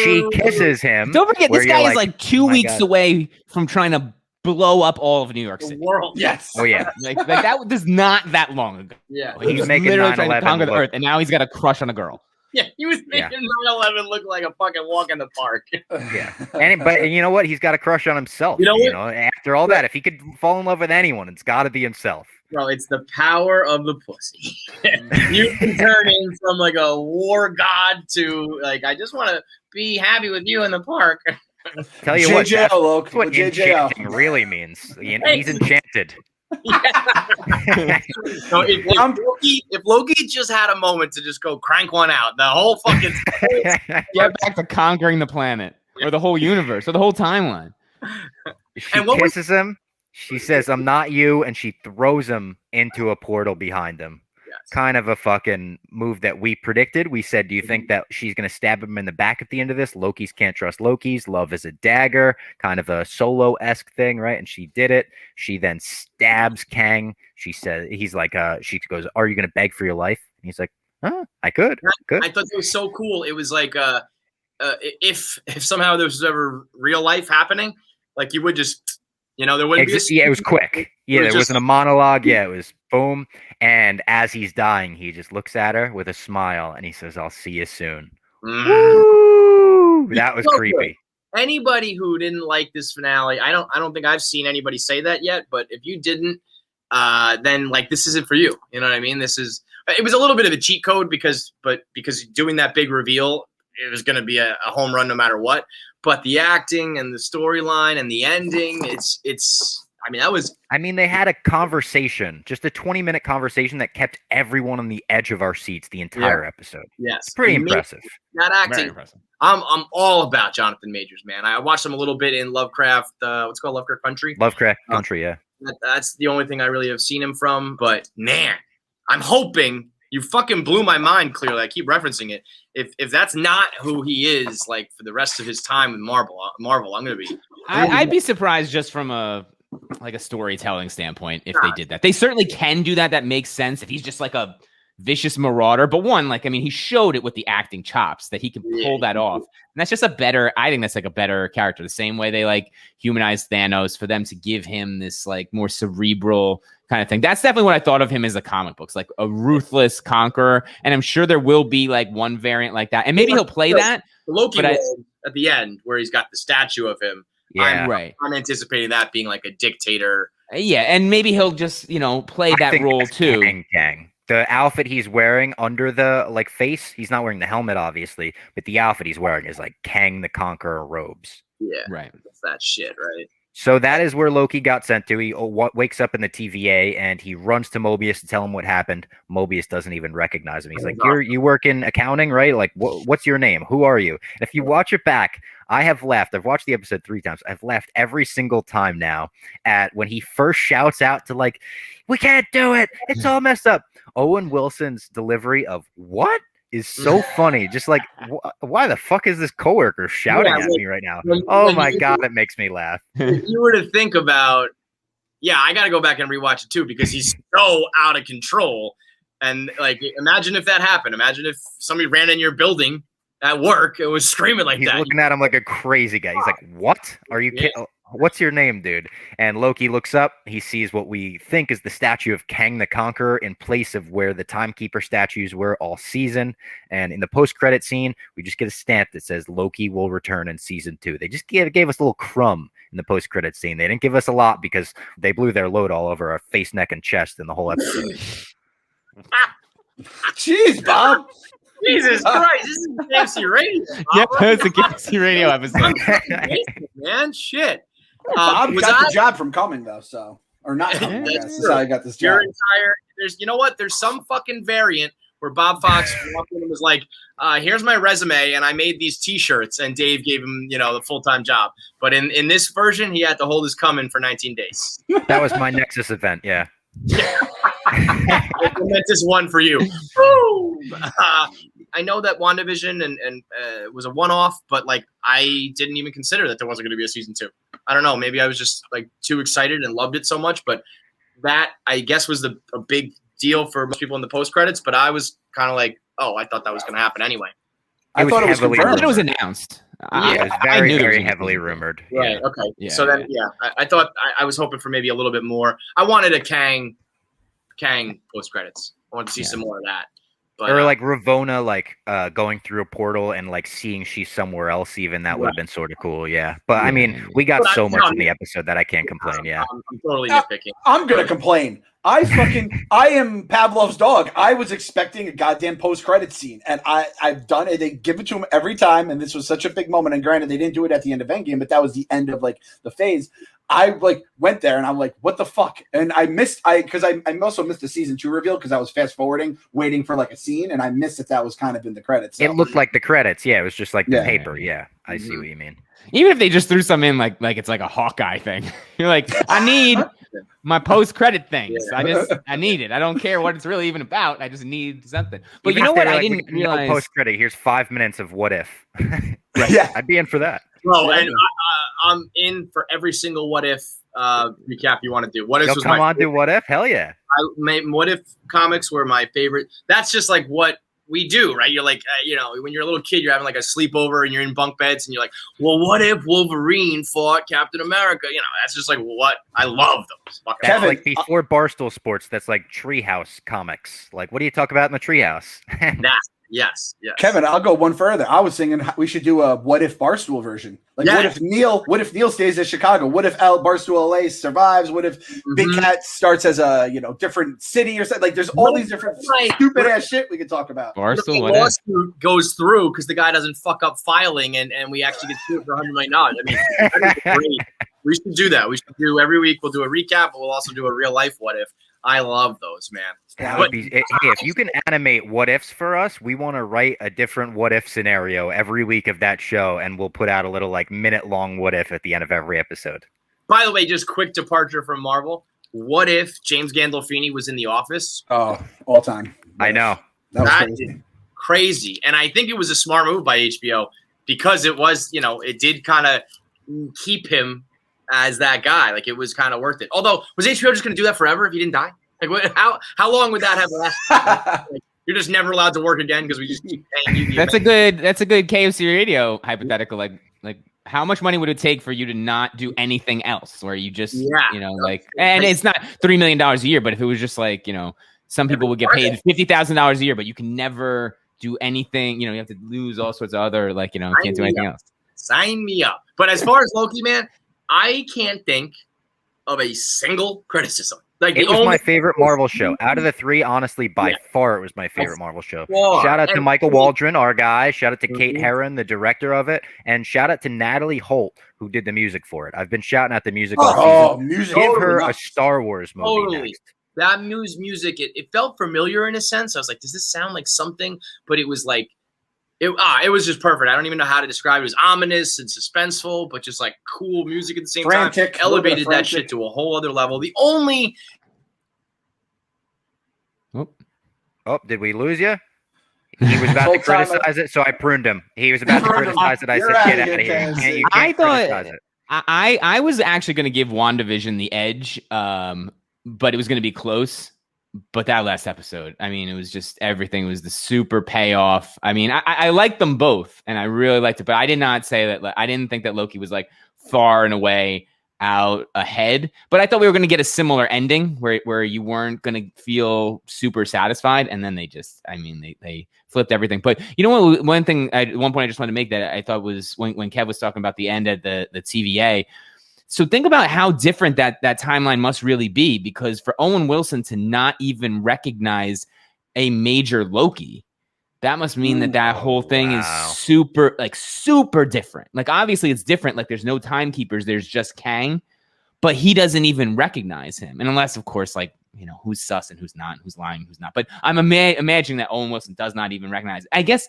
She kisses him. Don't forget, this guy is like 2 "Oh my weeks God." away from trying to blow up all of New York The City. world. Yes. Oh yeah. Like that was not that long ago. Yeah. He's was making literally trying to 9/11 conquer the look- Earth, and now he's got a crush on a girl. Yeah. He was making 9/11 look like a fucking walk in the park. Yeah, but you know what? He's got a crush on himself. You know what? After all that, if he could fall in love with anyone, it's got to be himself. Bro, it's the power of the pussy. You can turn in from like a war god to like, I just want to be happy with you in the park. Tell you what, JJO, that's Loke. what JJO. enchanting really means. He's enchanted. So if Loki just had a moment to just go crank one out, the whole fucking Get back to conquering the planet, or the whole universe, or the whole timeline. She And what was- kisses him. She says, "I'm not you," and she throws him into a portal behind him. Yes. Kind of a fucking move that we predicted. We said, do you think that she's going to stab him in the back at the end of this? Loki's can't trust Loki's. Love is a dagger. Kind of a Solo-esque thing, right? And she did it. She then stabs Kang. She says, she goes, "Are you going to beg for your life?" And he's like, I could. I thought it was so cool. It was like if somehow there was ever real life happening, like you would just, there wouldn't be Yeah, it was quick. Yeah, there just- wasn't a monologue. Yeah, it was boom. And as he's dying, he just looks at her with a smile and he says, "I'll see you soon." Mhm. Woo! That was So creepy. Anybody who didn't like this finale, I don't think I've seen anybody say that yet, but if you didn't, then like this isn't for you. You know what I mean? It was a little bit of a cheat code because doing that big reveal, it was going to be a home run no matter what. But the acting and the storyline and the ending, They had a conversation, just a 20-minute conversation that kept everyone on the edge of our seats the entire episode. yes, Pretty impressive. That Very acting, impressive. I'm all about Jonathan Majors, man. I watched him a little bit in Lovecraft, what's it called, Lovecraft Country. Lovecraft Country, yeah. That's the only thing I really have seen him from. But man, I'm hoping you fucking blew my mind. Clearly, I keep referencing it. If that's not who he is, like for the rest of his time with Marvel, I'm gonna be. I'd be surprised just from a storytelling standpoint if they did that. They certainly can do that. That makes sense if he's just like a vicious marauder. But he showed it with the acting chops that he can pull that off. And that's just I think that's like a better character. The same way they like humanized Thanos, for them to give him this like more cerebral kind of thing. That's definitely what I thought of him as the comic books, like a ruthless conqueror. And I'm sure there will be like one variant like that. And maybe he'll play that. The Loki but role at the end where he's got the statue of him. Yeah. I'm anticipating that being like a dictator. Yeah, and maybe he'll just, play I that think role that's too. Kang. The outfit he's wearing under the face, he's not wearing the helmet, obviously, but the outfit he's wearing is like Kang the Conqueror robes. Yeah, Right. that's that shit, right? So that is where Loki got sent to. He wakes up in the TVA and he runs to Mobius to tell him what happened. Mobius doesn't even recognize him. He's like, "You work in accounting, right? Like, what's your name? Who are you?" And if you watch it back, I have laughed. I've watched the episode 3 times. I've laughed every single time now at when he first shouts out to like, "We can't do it. It's all messed up." Owen Wilson's delivery of "what?" is so funny. Just like, why the fuck is this coworker shouting at me right now? Oh my God, it makes me laugh. If you were to think about, I got to go back and rewatch it too because he's so out of control. And like, imagine if that happened. Imagine if somebody ran in your building at work and was screaming like He's that. looking at him like a crazy guy. He's like, "What? Are you kidding?" What's your name, dude? And Loki looks up. He sees what we think is the statue of Kang the Conqueror in place of where the Timekeeper statues were all season. And in the post-credit scene, we just get a stamp that says Loki will return in season 2. They just gave us a little crumb in the post-credit scene. They didn't give us a lot because they blew their load all over our face, neck, and chest in the whole episode. Jeez, Bob. Jesus Christ, this is KFC Radio. Yep, it's a KFC Radio episode. Man, shit. Bob got the job from coming though, so or not coming. I guess. That's how I got this job. You know what? There's some fucking variant where Bob Fox walked in and was like, "Here's my resume, and I made these T-shirts." And Dave gave him, the full-time job. But in this version, he had to hold his coming for 19 days. That was my Nexus event. Yeah. I meant this one for you. I know that WandaVision and was a one-off, but like I didn't even consider that there wasn't going to be a season 2. I don't know. Maybe I was just like too excited and loved it so much, but that I guess was a big deal for most people in the post credits. But I was kind of like, oh, I thought that was going to happen anyway. I thought it was confirmed. It was announced. It was very, very heavily rumored. Right. Yeah. Okay. Yeah, so then, I thought I was hoping for maybe a little bit more. I wanted a Kang post credits. I wanted to see some more of that. But, or like Ravona, going through a portal and like seeing she's somewhere else. Even that would have been sort of cool. Yeah, but I mean, we got so much in the episode that I can't complain. Yeah, I'm totally nitpicking. I'm gonna complain. I am Pavlov's dog. I was expecting a goddamn post-credit scene, and I've done it. They give it to him every time, and this was such a big moment. And granted, they didn't do it at the end of Endgame, but that was the end of like the phase. I went there and I'm like, what the fuck? And I also missed the season 2 reveal because I was fast forwarding, waiting for like a scene, and I missed that was kind of in the credits. So. It looked like the credits. Yeah, it was just like the paper. Yeah, I see what you mean. Even if they just threw some in, like it's like a Hawkeye thing. You're like, I need my post-credit things. Yeah. I need it. I don't care what it's really even about. I just need something. But even you know what? I like, didn't realize. Post-credit. Here's 5 minutes of what if. Right. Yeah, I'd be in for that. Well, and I'm in for every single what if recap you want to do. What if? Come on, do what if? Hell yeah! What if comics were my favorite. That's just like what we do, right? You're like, when you're a little kid, you're having like a sleepover and you're in bunk beds and you're like, well, what if Wolverine fought Captain America? That's just like what I love those. That's like before Barstool Sports. That's like Treehouse comics. Like, what do you talk about in the Treehouse? Yes. Kevin, I'll go one further. I was thinking we should do a what if Barstool version. Like, what if Neil stays at Chicago? What if Barstool LA survives? What if Big Cat starts as a different city or something? Like, there's all these different stupid ass shit we could talk about. Barstool, what lawsuit goes through because the guy doesn't fuck up filing and we actually get sued for $100 million. I mean, that is great. We should do that. We should do every week. We'll do a recap, but we'll also do a real life what if. I love those, man. That would be, hey, if you can animate what ifs for us, we want to write a different what if scenario every week of that show, and we'll put out a little minute long what if at the end of every episode. By the way, just quick departure from Marvel. What if James Gandolfini was in The Office? Oh, all time. I know. That was crazy. And I think it was a smart move by HBO because it was, it did kind of keep him as that guy. Like, it was kind of worth it. Although, was HBO just going to do that forever if he didn't die? Like, how long would that have lasted? Like, you're just never allowed to work again because we just keep paying you. That's a good KFC Radio hypothetical. Like how much money would it take for you to not do anything else? Where you just, and it's not $3 million a year, but if it was just like, some people would get paid $50,000 a year, but you can never do anything. You have to lose all sorts of other, can't do anything else. Sign me up. But as far as Loki, man, I can't think of a single criticism. Like, it was my favorite Marvel show. Out of the 3, honestly, by far, it was my favorite Marvel show. Shout out to Michael Waldron, our guy. Shout out to Kate Herron, the director of it. And shout out to Natalie Holt, who did the music for it. I've been shouting out the music all season. Music. Give her a Star Wars movie next. That music, it felt familiar in a sense. I was like, does this sound like something? But it was like, it was just perfect. I don't even know how to describe it. It was ominous and suspenseful, but just like cool music at the same time. Elevated that shit to a whole other level. The only... Oh, did we lose you? He was about to criticize it, so I pruned him. He was about to criticize it. I said, get out of here. You can't criticize it. I was actually going to give WandaVision the edge, but it was going to be close. But that last episode, I mean, it was just everything was the super payoff. I mean, I liked them both, and I really liked it. But I did not say that. I didn't think that Loki was like far and away out ahead, but I thought we were going to get a similar ending where you weren't going to feel super satisfied, and then they flipped everything. But you know what? One thing at one point I just wanted to make that I thought was when Kev was talking about the end at the TVA. So think about how different that timeline must really be, because for Owen Wilson to not even recognize a major Loki, that must mean that whole thing is super different. Like, obviously it's different. Like, there's no timekeepers. There's just Kang, but he doesn't even recognize him. And unless, of course, like, you know, who's sus and who's not, and who's lying, who's not. But I'm imagining that Owen Wilson does not even recognize it. I guess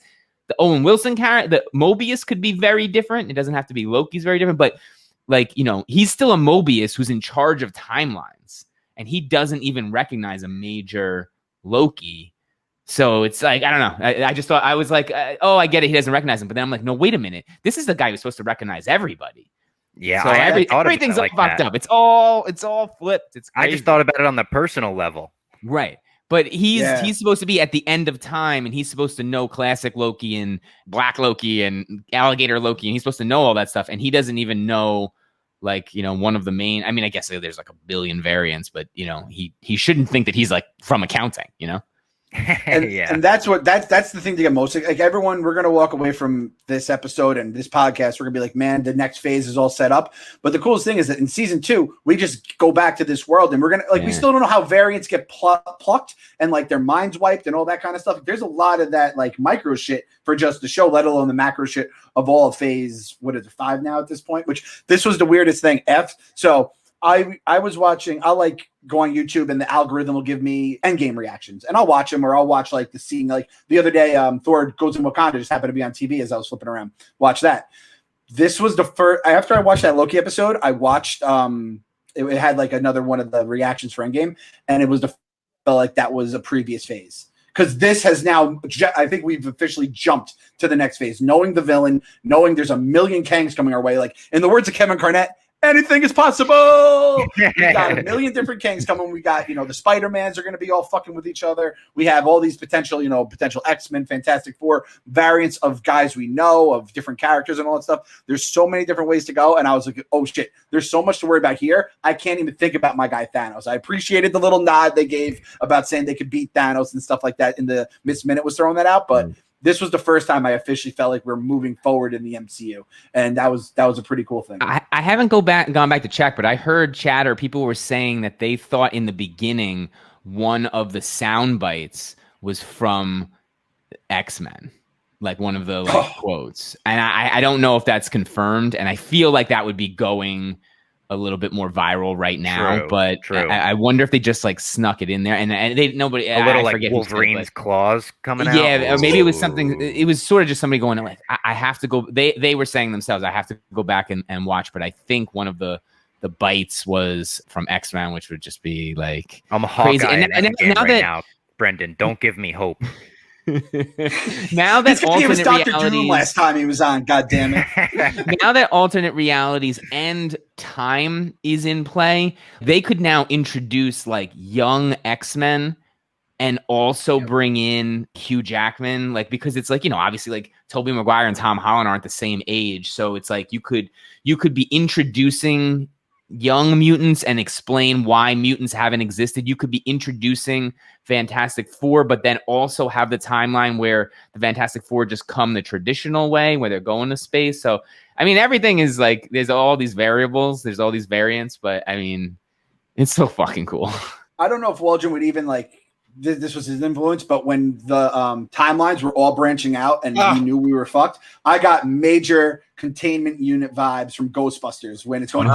the Owen Wilson character, the Mobius, could be very different. It doesn't have to be Loki's very different, but like, you know, he's still a Mobius who's in charge of timelines, and he doesn't even recognize a major Loki. So it's like, I don't know. I just thought, I was like, oh, I get it. He doesn't recognize him. But then I'm like, no, wait a minute. This is the guy who's supposed to recognize everybody. Yeah, so everything's all fucked up. It's all flipped. It's crazy. I just thought about it on the personal level. Right. But he's supposed to be at the end of time, and he's supposed to know classic Loki and Black Loki and Alligator Loki, and he's supposed to know all that stuff. And he doesn't even know, like, you know, one of the main, I mean, I guess there's like a billion variants, but, you know, he shouldn't think that he's like from accounting, you know? And that's the thing to get most, like, everyone, we're gonna walk away from this episode and this podcast, we're gonna be like, man, the next phase is all set up. But the coolest thing is that in season 2 we just go back to this world, and we're gonna we still don't know how variants get plucked and like their minds wiped and all that kind of stuff. There's a lot of that like micro shit for just the show, let alone the macro shit of all of phase, what is it, 5 now at this point, which this was the weirdest thing. So I was watching, I'll like go on YouTube and the algorithm will give me endgame reactions, and I'll watch them, or I'll watch like the scene. Like the other day, Thor goes in Wakanda just happened to be on TV as I was flipping around. Watch that. This was the first, after I watched that Loki episode, I watched, it had like another one of the reactions for endgame, and it was felt like that was a previous phase. Because this has now, I think we've officially jumped to the next phase, knowing the villain, knowing there's a million Kangs coming our way. Like, in the words of Kevin Garnett, anything is possible. We got a million different Kangs coming. We got, you know, the Spider-Mans are going to be all fucking with each other. We have all these potential X-Men, Fantastic Four variants of guys we know, of different characters and all that stuff. There's so many different ways to go. And I was like, oh shit, there's so much to worry about here. I can't even think about my guy Thanos. I appreciated the little nod they gave about saying they could beat Thanos and stuff like that in the Miss Minute was throwing that out. But this was the first time I officially felt like we're moving forward in the MCU, and that was a pretty cool thing. I haven't gone back to check, but I heard chatter. People were saying that they thought in the beginning one of the sound bites was from X-Men, like one of the quotes. And I don't know if that's confirmed, and I feel like that would be going a little bit more viral right now. True. I wonder if they just like snuck it in there, and they nobody a little like Wolverine's claws coming out. Yeah, or maybe it was something. It was sort of just somebody going like, I have to go. They were saying themselves, I have to go back and watch. But I think one of the bites was from X-Men, which would just be like, I'm a Hawkeye crazy. And now that Brendan, don't give me hope. Now that alternate Dr. realities, Doom last time he was on, God damn it. Now that alternate realities and time is in play, they could now introduce like young X-Men and also bring in Hugh Jackman, like, because it's like, you know, obviously like Tobey Maguire and Tom Holland aren't the same age, so it's like you could be introducing young mutants and explain why mutants haven't existed. You could be introducing Fantastic Four, but then also have the timeline where the Fantastic Four just come the traditional way, where they're going to space. So, I mean, everything is like, there's all these variables, there's all these variants, but I mean, it's so fucking cool. I don't know if Waldron would even like, this was his influence, but when the timelines were all branching out and we knew we were fucked, I got major containment unit vibes from Ghostbusters when it's going,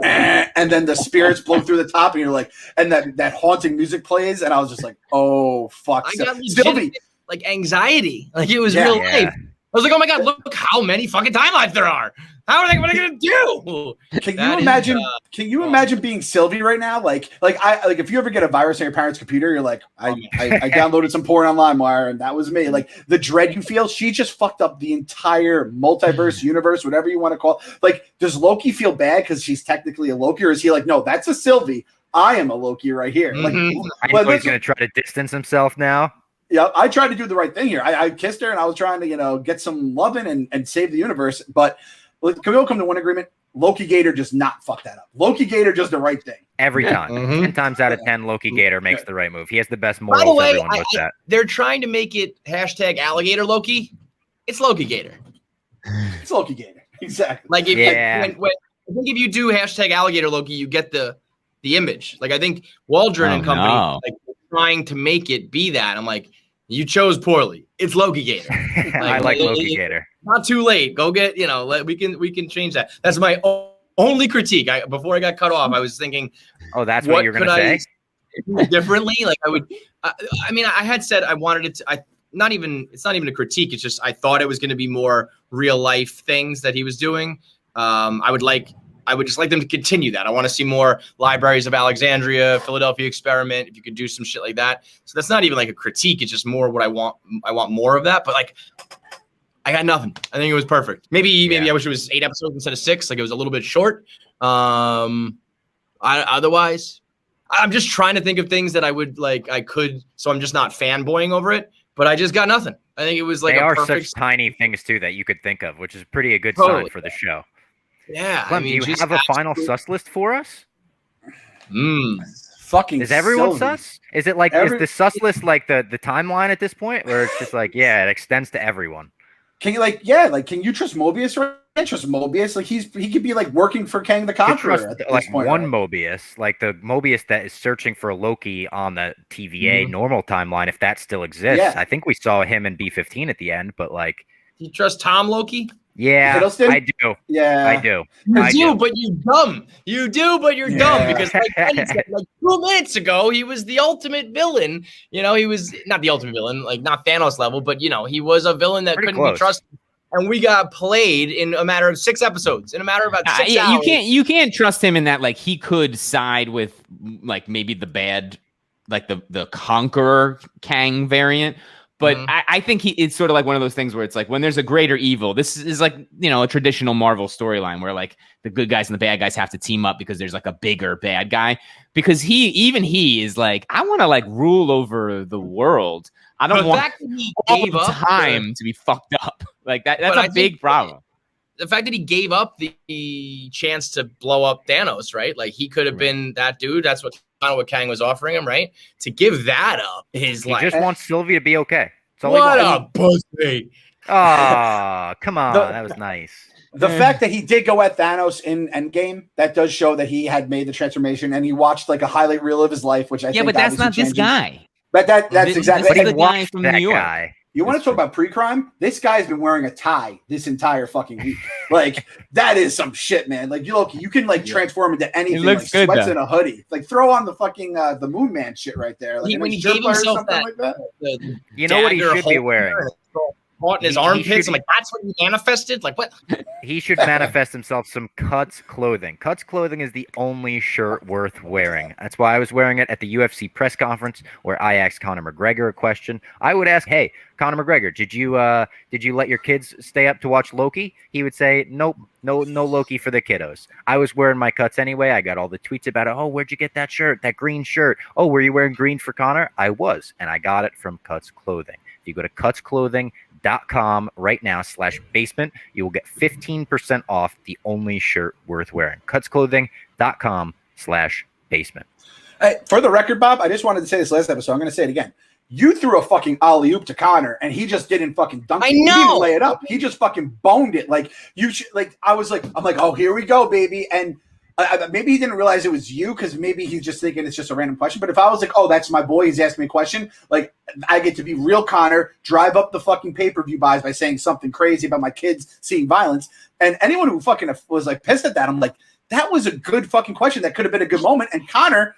and then the spirits blow through the top, and you're like, and that haunting music plays, and I was just like, oh fuck. I got legit, like anxiety, like it was real life. I was like, oh my god, look how many fucking timelines there are. How are they going to do? Can you imagine being Sylvie right now? Like if you ever get a virus on your parents' computer, you're like, I downloaded some porn on LimeWire, and that was me. Like the dread you feel, she just fucked up the entire multiverse universe, whatever you want to call it. Like, does Loki feel bad because she's technically a Loki, or is he like, no, that's a Sylvie. I am a Loki right here. Like, I know he's going to try to distance himself now. Yeah, I tried to do the right thing here. I kissed her, and I was trying to, get some loving and save the universe. But can we all come to one agreement? Loki Gator does not fuck that up. Loki Gator does the right thing. Every time. 10 times out of 10, Loki Gator makes the right move. He has the best morals. By the way, everyone knows that. they're trying to make it #alligator Loki. It's Loki Gator. It's Loki Gator. Exactly. Like if, Yeah. when, I think if you do #alligator Loki, you get the image. Like I think Waldron and company like trying to make it be that. I'm like, you chose poorly. It's Loki Gator. I like Loki Gator. Not too late. Go get, we can change that. That's my only critique. Before I got cut off, I was thinking, oh, that's what you're gonna say? Do differently? Like I would. I mean, I had said I wanted it to. It's not even a critique. It's just I thought it was going to be more real life things that he was doing. I would just like them to continue that. I want to see more Libraries of Alexandria, Philadelphia Experiment. If you could do some shit like that. So that's not even like a critique. It's just more what I want. I want more of that. But like, I got nothing. I think it was perfect. Maybe I wish it was 8 episodes instead of 6. Like it was a little bit short. Otherwise, I'm just trying to think of things that I would like. I could. So I'm just not fanboying over it. But I just got nothing. I think it was like they are perfect. such tiny things too that you could think of, which is pretty a good Totally. sign for the show. Yeah. Clem, do you have a final sus list for us? Fucking Is everyone Sylvie. sus? Is it like is the sus list like the timeline at this point, or it's just like it extends to everyone? Can you can you trust Mobius? Right? I trust Mobius. Like he could be like working for Kang the Conqueror Trust, at this like point. one right? Mobius, like the Mobius that is searching for Loki on the TVA normal timeline, if that still exists. Yeah. I think we saw him in B-15 at the end, but like, Do you trust Tom Loki? yeah, Hiddleston? I do. Yeah, I do. You do, but you're dumb. You do, but you're dumb because like Brendan said, like 2 minutes ago, he was the ultimate villain. He was not the ultimate villain, like not Thanos level, but he was a villain that Pretty couldn't close. be trusted. And we got played in a matter of 6 episodes. In a matter of about 6 hours. You can't trust him in that. Like he could side with like maybe the bad, like the Conqueror Kang variant. But I think it's sort of like one of those things where it's like when there's a greater evil, this is like, a traditional Marvel storyline where like the good guys and the bad guys have to team up because there's like a bigger bad guy. Because he is like, I want to like rule over the world. I don't want all the time to be fucked up. Like that's a big problem. The fact that he gave up the chance to blow up Thanos, right? Like he could have been that dude. That's kind of what Kang was offering him, right? To give that up is He like just wants Sylvie to be okay. That's all what he wants. a pussy. Oh, come on. That was nice. The fact that he did go at Thanos in Endgame, that does show that he had made the transformation and he watched like a highlight reel of his life, which I think but that's not obviously this guy. But that's exactly. This is and the guy from New York. Guy. you want to talk about pre-crime? This guy's been wearing a tie this entire fucking week. Like that is some shit, man. Like you can like transform into anything. It looks like good, sweats though. in a hoodie. Like throw on the fucking the Moon Man shit right there. Like When he strip gave bar or himself something that, like that. You know what he dagger should be hole wearing? Caught in his He armpits. should- I'm like, that's what he manifested. Like what? He should manifest himself some Cuts clothing. Cuts clothing is the only shirt worth wearing. That's why I was wearing it at the UFC press conference where I asked Conor McGregor a question. I would ask, "Hey, Conor McGregor, did you let your kids stay up to watch Loki?" He would say, "Nope, no Loki for the kiddos." I was wearing my Cuts anyway. I got all the tweets about it. Oh, where'd you get that shirt? That green shirt? Oh, were you wearing green for Conor? I was, and I got it from Cuts Clothing. If you go to cutsclothing.com right now /basement, you will get 15% off the only shirt worth wearing. cutsclothing.com /basement. Hey, for the record, Bob, I just wanted to say this last episode. I'm going to say it again. You threw a fucking alley-oop to Conor, and he just didn't fucking dunk it. I He didn't know. lay it up. He just fucking boned it. Like you should. Like I'm like, oh, here we go, baby. And maybe he didn't realize it was you because maybe he's just thinking it's just a random question. But if I was like, oh, that's my boy, he's asking me a question. Like I get to be real Conor, drive up the fucking pay-per-view buys by saying something crazy about my kids seeing violence. And anyone who fucking was like pissed at that, I'm like, that was a good fucking question. That could have been a good moment. And Conor.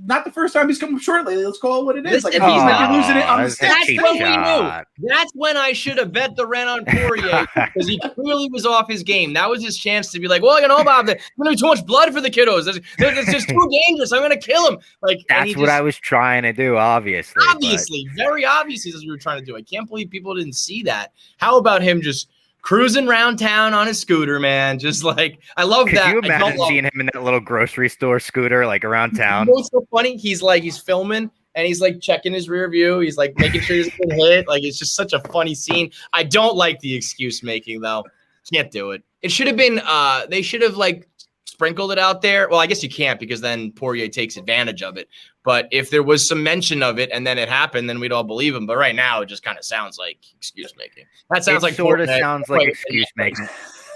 Not the first time he's come up short lately. Let's call it what it is. Listen, Like if he's not not losing it on the that's a stage. That's cheap when we shot. knew. That's when I should have bet the rent on Poirier because he clearly was off his game. That was his chance to be like, well, you know, Bob, there's going to be too much blood for the kiddos. It's just too dangerous. I'm going to kill him. Like That's what I was trying to do, obviously. but- obviously, very obviously, that's what we were trying to do. I can't believe people didn't see that. How about him just cruising around town on his scooter, man? Just like I love Could that. you I don't imagine love seeing him in that little grocery store scooter, like around town? You know what's so funny? He's filming and he's like checking his rear view. He's like making sure he's been hit. Like it's just such a funny scene. I don't like the excuse making though. Can't do it. It should have been. They should have like sprinkled it out there. Well, I guess you can't because then Poirier takes advantage of it. But if there was some mention of it and then it happened, then we'd all believe him. But right now, it just kind of sounds like excuse making. That sounds like sort of sounds like excuse making.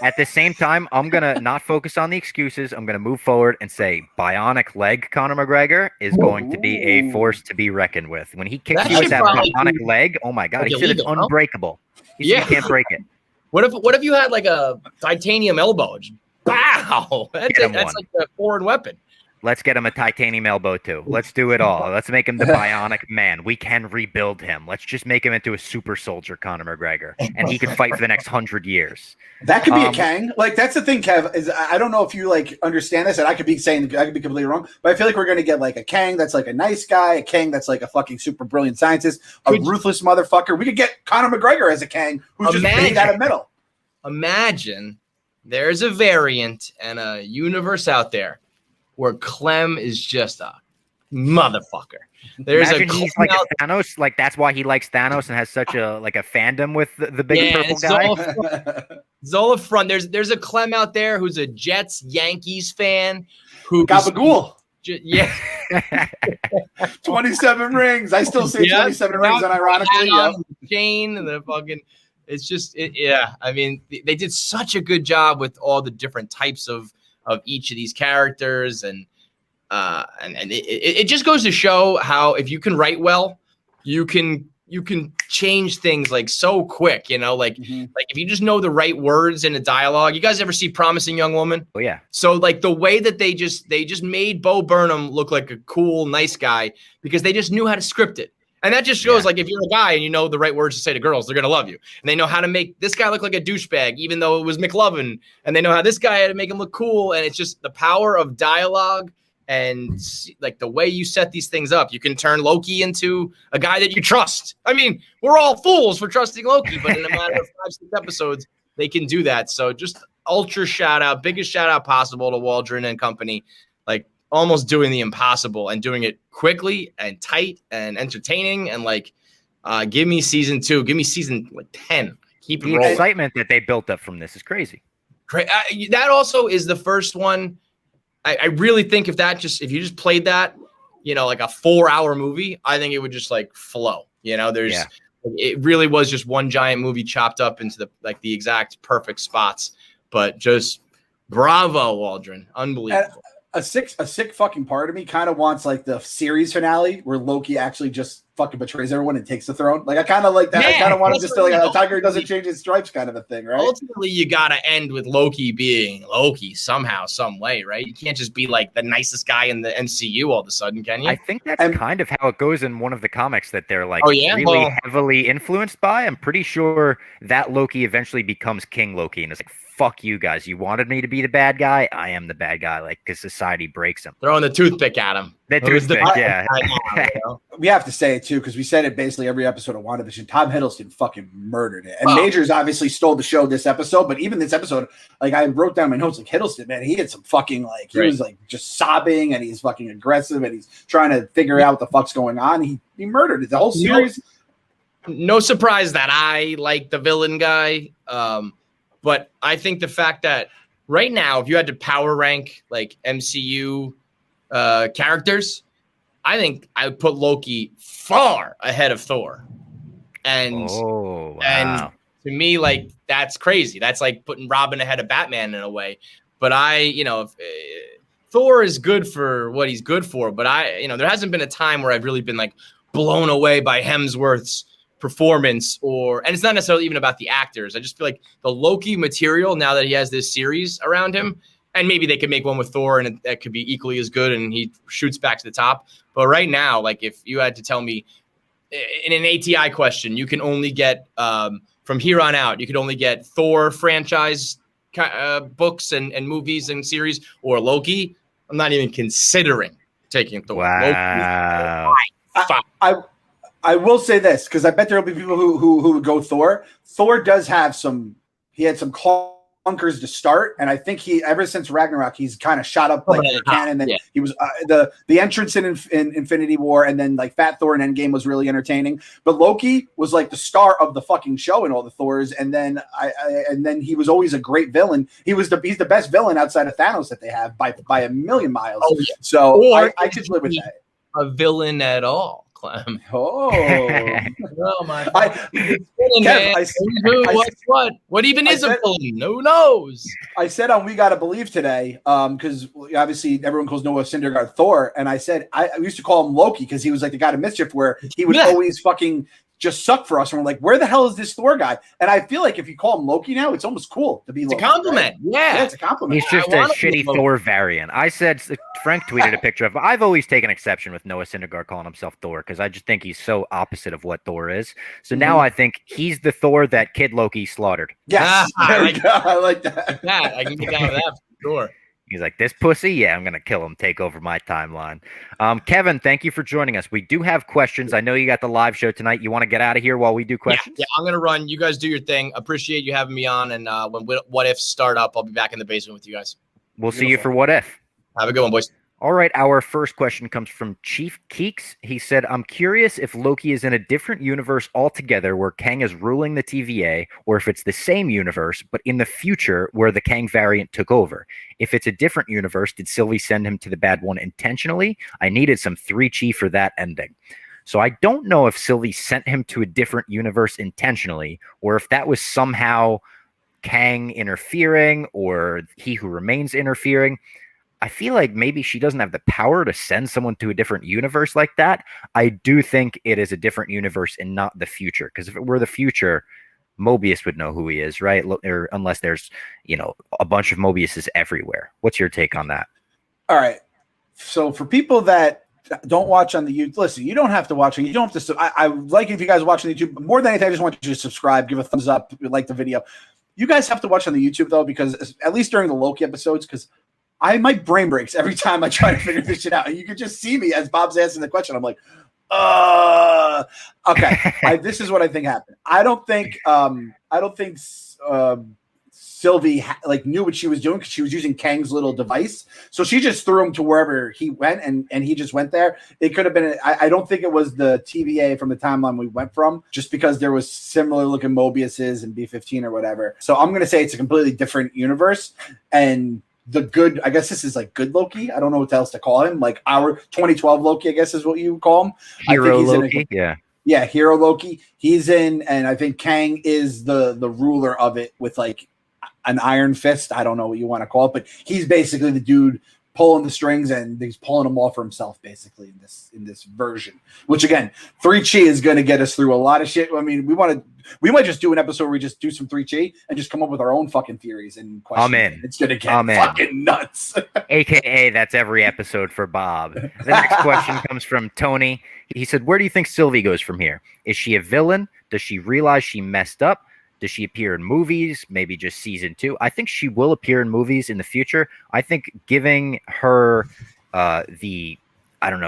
At the same time, I'm gonna not focus on the excuses. I'm gonna move forward and say bionic leg Conor McGregor is going to be a force to be reckoned with. When he kicks you with that bionic leg, oh my god, he said it's unbreakable. He said you can't break it. What if you had like a titanium elbow? Just, wow, that's like a foreign weapon. Let's get him a titanium elbow too. Let's do it all. Let's make him the bionic man. We can rebuild him. Let's just make him into a super soldier, Conor McGregor, and he can fight for the next 100 years. That could be a Kang. Like that's the thing, Kev. Is I don't know if you like understand this, and I could be completely wrong, but I feel like we're gonna get like a Kang that's like a nice guy, a Kang that's like a fucking super brilliant scientist, a ruthless motherfucker. We could get Conor McGregor as a Kang who's just made out of metal. Imagine there's a variant and a universe out there where Clem is just a motherfucker. There's Imagine he's like a Thanos, like that's why he likes Thanos and has such a like a fandom with the big purple guy. It's all a front. There's a Clem out there who's a Jets Yankees fan who Gabagool. Yeah. 27 rings. I still say 27 rings unironically. Chain and the fucking it's just yeah. I mean, they did such a good job with all the different types of each of these characters and it just goes to show how if you can write well, you can change things like so quick, you know, like if you just know the right words in a dialogue. You guys ever see Promising Young Woman? Oh yeah. So like the way that they just made Bo Burnham look like a cool, nice guy because they just knew how to script it. And that just shows like if you're a guy and you know the right words to say to girls, they're going to love you. And they know how to make this guy look like a douchebag, even though it was McLovin. And they know how this guy had to make him look cool. And it's just the power of dialogue and like the way you set these things up. You can turn Loki into a guy that you trust. I mean, we're all fools for trusting Loki, but in a matter of 5-6 episodes, they can do that. So just ultra shout out, biggest shout out possible to Waldron and company. Like, almost doing the impossible and doing it quickly and tight and entertaining and like give me season 2, give me season like 10. Keep it rolling. The excitement that they built up from this is crazy. That also is the first one. I really think if you just played that, you know, like a 4-hour movie, I think it would just like flow. You know, it really was just one giant movie chopped up into the exact perfect spots. But just bravo, Waldron, unbelievable. A sick fucking part of me kind of wants like the series finale where Loki actually just fucking betrays everyone and takes the throne. Like I kind of like that. I kind of want to just like a tiger doesn't change his stripes kind of a thing, right? Ultimately, you got to end with Loki being Loki somehow, some way, right? You can't just be like the nicest guy in the MCU all of a sudden, can you? I think that's kind of how it goes in one of the comics that they're like really heavily influenced by. I'm pretty sure that Loki eventually becomes King Loki and is like, fuck you guys. You wanted me to be the bad guy. I am the bad guy. Like, because society breaks him. Throwing the toothpick at him. The toothpick, yeah. We have to say it too, because we said it basically every episode of WandaVision. Tom Hiddleston fucking murdered it. And Majors obviously stole the show this episode, but even this episode, like I wrote down my notes, like Hiddleston, man, he had some fucking like, he was like just sobbing and he's fucking aggressive and he's trying to figure out what the fuck's going on. He murdered it. The whole series. No surprise that I like the villain guy. But I think the fact that right now, if you had to power rank like MCU characters, I think I would put Loki far ahead of Thor. And to me, like that's crazy. That's like putting Robin ahead of Batman in a way. But Thor is good for what he's good for. But there hasn't been a time where I've really been like blown away by Hemsworth's performance and it's not necessarily even about the actors. I just feel like the Loki material, now that he has this series around him, and maybe they could make one with Thor and that could be equally as good and he shoots back to the top. But right now, like if you had to tell me in an ATI question, you can only get from here on out, you could only get Thor franchise books and movies and series or Loki. I'm not even considering taking Thor. Wow. Loki, I will say this because I bet there will be people who would go Thor. Thor does have he had some bonkers to start, and I think he ever since Ragnarok he's kind of shot up like the canon. Then he was the entrance in Infinity War, and then like Fat Thor and Endgame was really entertaining. But Loki was like the star of the fucking show in all the Thors, and then then he was always a great villain. He's the best villain outside of Thanos that they have by a million miles. Oh, yeah. So I could live with that. A villain at all. Clem. Oh, oh my! What even is a villain? Who knows? I said on We Gotta Believe today, because obviously everyone calls Noah Syndergaard Thor, and I said I used to call him Loki because he was like the god of mischief, where he would always fucking just suck for us, and we're like, where the hell is this Thor guy? And I feel like if you call him Loki now, it's almost cool to be Loki. It's a compliment. Right? Yeah, it's a compliment. He's just a shitty Thor variant. I said, Frank tweeted a picture of him. I've always taken exception with Noah Syndergaard calling himself Thor because I just think he's so opposite of what Thor is. So now I think he's the Thor that Kid Loki slaughtered. Yes, I like that. I can get down with that for sure. He's like, this pussy? Yeah, I'm going to kill him, take over my timeline. Kevin, thank you for joining us. We do have questions. I know you got the live show tonight. You want to get out of here while we do questions? Yeah, I'm going to run. You guys do your thing. Appreciate you having me on. And when What If start up, I'll be back in the basement with you guys. We'll see you for What If. Have a good one, boys. All right, our first question comes from Chief Keeks. He said, I'm curious if Loki is in a different universe altogether where Kang is ruling the TVA, or if it's the same universe, but in the future where the Kang variant took over. If it's a different universe, did Sylvie send him to the bad one intentionally? I needed some 3-chi for that ending. So I don't know if Sylvie sent him to a different universe intentionally, or if that was somehow Kang interfering, or He Who Remains interfering. I feel like maybe she doesn't have the power to send someone to a different universe like that. I do think it is a different universe and not the future. Because if it were the future, Mobius would know who he is, right? Or unless there's, a bunch of Mobiuses everywhere. What's your take on that? All right. So for people that don't watch on the YouTube, listen, you don't have to watch it. You don't have to. I like if you guys watch on YouTube. More than anything, I just want you to subscribe, give a thumbs up, like the video. You guys have to watch on the YouTube though, because at least during the Loki episodes, because my brain breaks every time I try to figure this shit out. And you can just see me as Bob's asking the question. I'm like, okay. This is what I think happened. I don't think Sylvie knew what she was doing because she was using Kang's little device. So she just threw him to wherever he went, and he just went there. It could have been. I don't think it was the TVA from the timeline we went from, just because there was similar looking Mobiuses and B-15 or whatever. So I'm gonna say it's a completely different universe. And the good, I guess this is like good Loki. I don't know what else to call him. Like our 2012 Loki, I guess is what you would call him. Hero Loki, yeah, Hero Loki. He's in, and I think Kang is the ruler of it with like an iron fist. I don't know what you want to call it, but he's basically the dude pulling the strings, and he's pulling them all for himself, basically in this version. Which again, 3-chi is going to get us through a lot of shit. I mean, we might just do an episode where we just do some 3-chi and just come up with our own fucking theories and questions. I'm in. It's going to get fucking nuts. AKA, that's every episode for Bob. The next question comes from Tony. He said, where do you think Sylvie goes from here? Is she a villain? Does she realize she messed up? Does she appear in movies? Maybe just season 2? I think she will appear in movies in the future. I think giving her the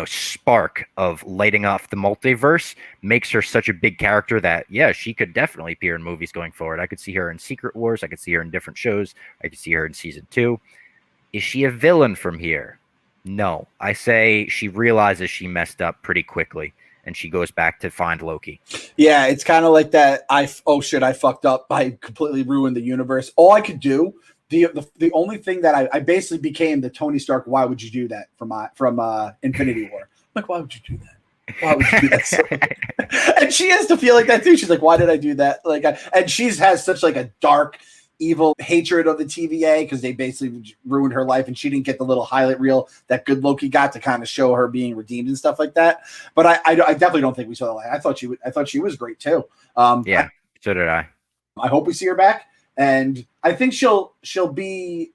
spark of lighting off the multiverse makes her such a big character that, yeah, she could definitely appear in movies going forward. I could see her in Secret Wars. I could see her in different shows. I could see her in season 2. Is she a villain from here? No. I say she realizes she messed up pretty quickly, and she goes back to find Loki. Yeah, it's kind of like that. I fucked up. I completely ruined the universe. All I could do, the only thing that I basically became the Tony Stark. Why would you do that from Infinity War? I'm like, why would you do that? Why would you do that? And she has to feel like that too. She's like, why did I do that? And has such like a dark, evil hatred of the TVA because they basically ruined her life, and she didn't get the little highlight reel that good Loki got to kind of show her being redeemed and stuff like that. But I definitely don't think we saw the light. I thought she was great too. So did I. I hope we see her back, and I think she'll be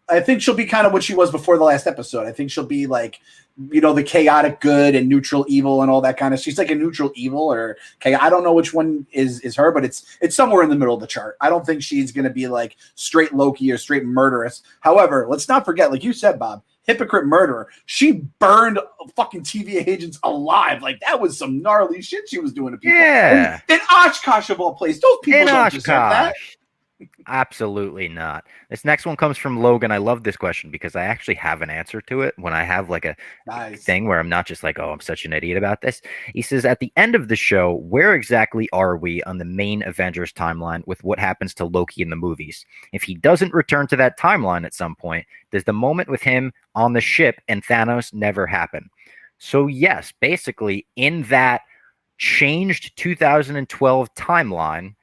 kind of what she was before the last episode. I think she'll be like, the chaotic good and neutral evil and all that kind of. She's like a neutral evil, or I don't know which one is her, but it's somewhere in the middle of the chart. I don't think she's going to be like straight Loki or straight murderous. However, let's not forget, like you said, Bob, hypocrite murderer. She burned fucking TVA agents alive. Like that was some gnarly shit she was doing to people. Yeah. In Oshkosh of all places, those people don't deserve that. Absolutely not. This next one comes from Logan. I love this question because I actually have an answer to it when I have like a Nice. thing where I'm not just like, oh, I'm such an idiot about this. He says, at the end of the show, where exactly are we on the main Avengers timeline with what happens to Loki in the movies? If he doesn't return to that timeline at some point, does the moment with him on the ship and Thanos never happen? So, yes, basically, in that changed 2012 timeline,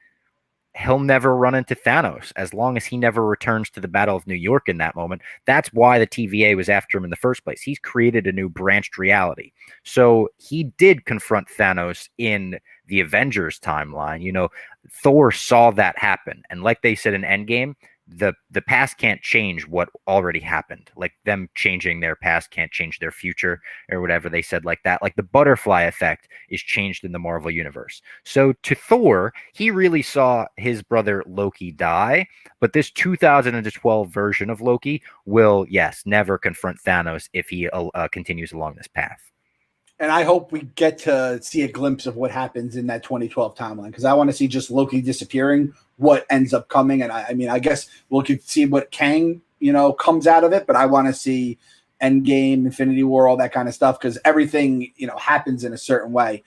he'll never run into Thanos as long as he never returns to the Battle of New York in that moment. That's why the TVA was after him in the first place. He's created a new branched reality. So he did confront Thanos in the Avengers timeline. You know, Thor saw that happen. And like they said in Endgame, the past can't change what already happened. Like them changing their past can't change their future or whatever they said like that. Like the butterfly effect is changed in the Marvel universe. So to Thor, he really saw his brother Loki die, but this 2012 version of Loki will, yes, never confront Thanos if he continues along this path. And I hope we get to see a glimpse of what happens in that 2012 timeline, because I want to see just Loki disappearing, what ends up coming. And I mean, I guess we'll could see what Kang, comes out of it, but I want to see Endgame, Infinity War, all that kind of stuff, because everything, happens in a certain way.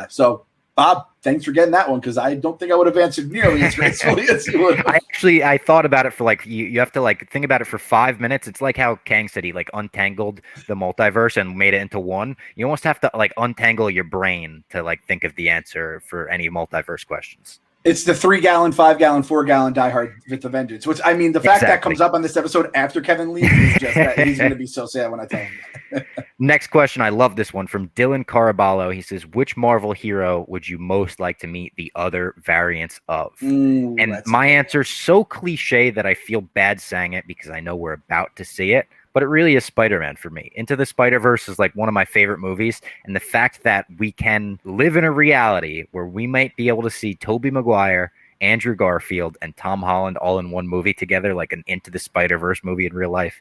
So Bob, thanks for getting that one, because I don't think I would have answered nearly as gracefully as you would. I thought about it for like you have to like think about it for 5 minutes. It's like how Kang said he like untangled the multiverse and made it into one. You almost have to like untangle your brain to like think of the answer for any multiverse questions. It's the 3 gallon, 5 gallon, 4 gallon Die Hard with the Vengeance, which I mean, the fact that comes up on this episode after Kevin leaves is just that he's going to be so sad when I tell him. Next question. I love this one from Dylan Caraballo. He says, which Marvel hero would you most like to meet the other variants of? And my answer is so cliche that I feel bad saying it because I know we're about to see it, but it really is Spider-Man for me. Into the Spider-Verse is like one of my favorite movies. And the fact that we can live in a reality where we might be able to see Tobey Maguire, Andrew Garfield, and Tom Holland all in one movie together, like an Into the Spider-Verse movie in real life,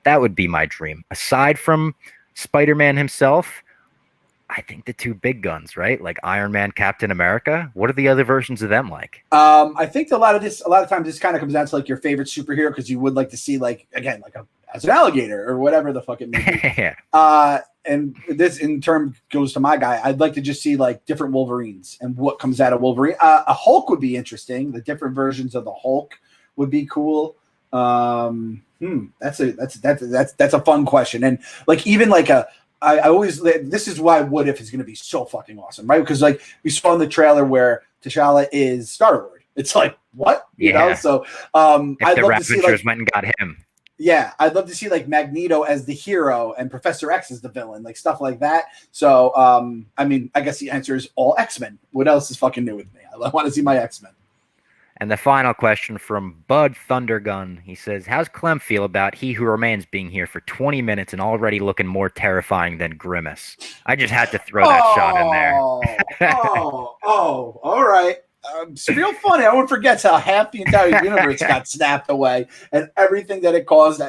that would be my dream. Aside from Spider-Man himself, I think the 2 big guns, right? Like Iron Man, Captain America. What are the other versions of them like? I think a lot of times this kind of comes down to like your favorite superhero, because you would like to see like an alligator or whatever the fuck it may be. And this in turn goes to my guy. I'd like to just see like different Wolverines and what comes out of Wolverine. A Hulk would be interesting. The different versions of the Hulk would be cool. That's a fun question. And like even like I always, this is why What If is going to be so fucking awesome, right? Because like we saw in the trailer where T'Challa is Star-Lord. It's like, what? You know? So if I'd the love to see like, went and got him. Yeah, I'd love to see like Magneto as the hero and Professor X as the villain, like stuff like that. So I mean, I guess the answer is all X-Men. What else is fucking new with me? I want to see my X-Men. And the final question from Bud Thundergun. He says, how's Clem feel about He Who Remains being here for 20 minutes and already looking more terrifying than Grimace? I just had to throw that shot in there. All right. It's real funny. Everyone forgets how half the entire universe got snapped away and everything that it caused.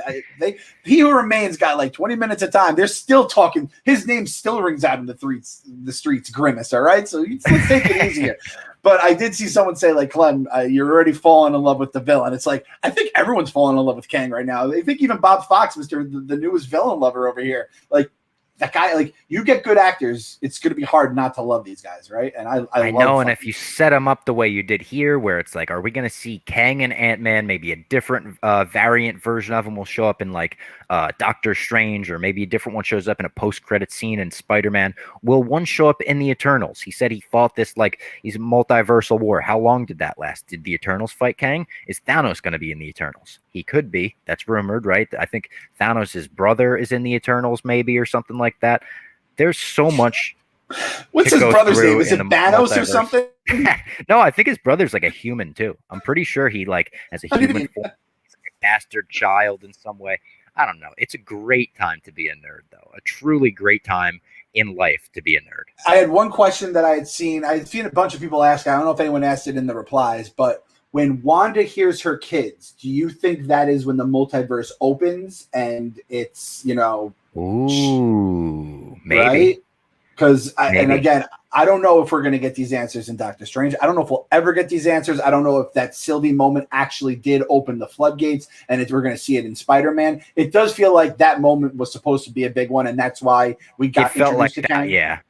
He Who Remains got like 20 minutes of time. They're still talking. His name still rings out in the streets, Grimace. All right. So let's take it easier. But I did see someone say, like, Clem, you're already falling in love with the villain. It's like, I think everyone's falling in love with Kang right now. I think even Bob Fox, the newest villain lover over here, like, that guy, like, you get good actors, it's going to be hard not to love these guys, right? And I know, and if you set them up the way you did here, where it's like, are we going to see Kang and Ant-Man, maybe a different variant version of them will show up in, like, Doctor Strange, or maybe a different one shows up in a post-credit scene in Spider-Man. Will one show up in the Eternals? He said he fought this, like, he's a multiversal war. How long did that last? Did the Eternals fight Kang? Is Thanos going to be in the Eternals? He could be. That's rumored, right? I think Thanos' brother is in the Eternals, maybe, or something like that. There's so much. What's his brother's name? Is it Thanos or something? No, I think his brother's like a human too. I'm pretty sure he like has a human form. He's like a bastard child in some way. I don't know. It's a great time to be a nerd, though. A truly great time in life to be a nerd. I had one question that I had seen a bunch of people ask. I don't know if anyone asked it in the replies, but when Wanda hears her kids, do you think that is when the multiverse opens and it's, Ooh, maybe. Right? Because, and again, I don't know if we're going to get these answers in Doctor Strange. I don't know if we'll ever get these answers. I don't know if that Sylvie moment actually did open the floodgates and if we're going to see it in Spider-Man. It does feel like that moment was supposed to be a big one, and that's why we got introduced to Kang. Yeah.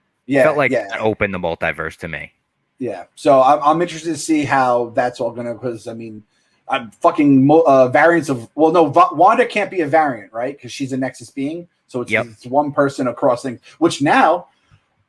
Felt like that opened the multiverse to me. Yeah. So I'm interested to see how that's all going to, because, I mean, I'm fucking variants of, well, no, Wanda can't be a variant, right? Because she's a Nexus being. So it's one person across things, which now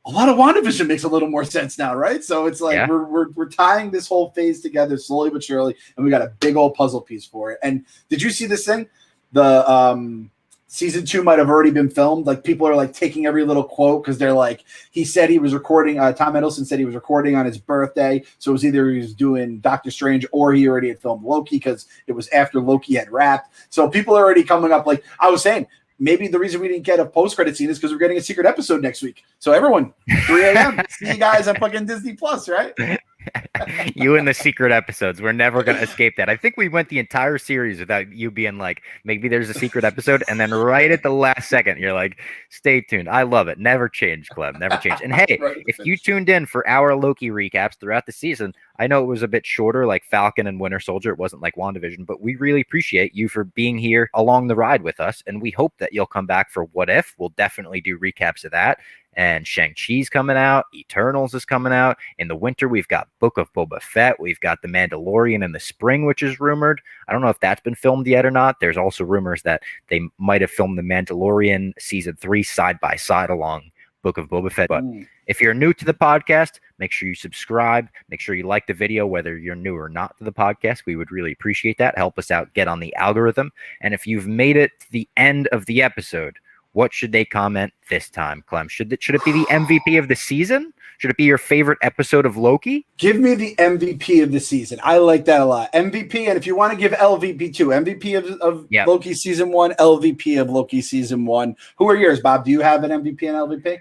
a lot of WandaVision makes a little more sense now, right? So it's like we're tying this whole phase together slowly but surely, and we got a big old puzzle piece for it. And did you see this thing? The season 2 might have already been filmed. Like, people are like taking every little quote because they're like, he said he was recording. Tom Hiddleston said he was recording on his birthday, so it was either he was doing Doctor Strange or he already had filmed Loki because it was after Loki had wrapped. So people are already coming up. Like I was saying, maybe the reason we didn't get a post-credit scene is because we're getting a secret episode next week. So everyone, 3 a.m. See you guys on fucking Disney Plus, right? You and the secret episodes. We're never going to escape that. I think we went the entire series without you being like, maybe there's a secret episode. And then right at the last second, you're like, stay tuned. I love it. Never change, Clem. Never change. And hey, if you tuned in for our Loki recaps throughout the season, I know it was a bit shorter, like Falcon and Winter Soldier. It wasn't like WandaVision, but we really appreciate you for being here along the ride with us. And we hope that you'll come back for What If. We'll definitely do recaps of that. And Shang-Chi's coming out. Eternals is coming out. In the winter, we've got Book of Boba Fett. We've got The Mandalorian in the spring, which is rumored. I don't know if that's been filmed yet or not. There's also rumors that they might have filmed The Mandalorian season 3 side by side along Book of Boba Fett. But if you're new to the podcast, make sure you subscribe. Make sure you like the video, whether you're new or not to the podcast. We would really appreciate that. Help us out, get on the algorithm. And if you've made it to the end of the episode, what should they comment this time, Clem? Should it be the MVP of the season? Should it be your favorite episode of Loki? Give me the MVP of the season. I like that a lot. MVP, and if you want to give LVP too, MVP of Loki season 1, LVP of Loki season 1. Who are yours, Bob? Do you have an MVP and LVP?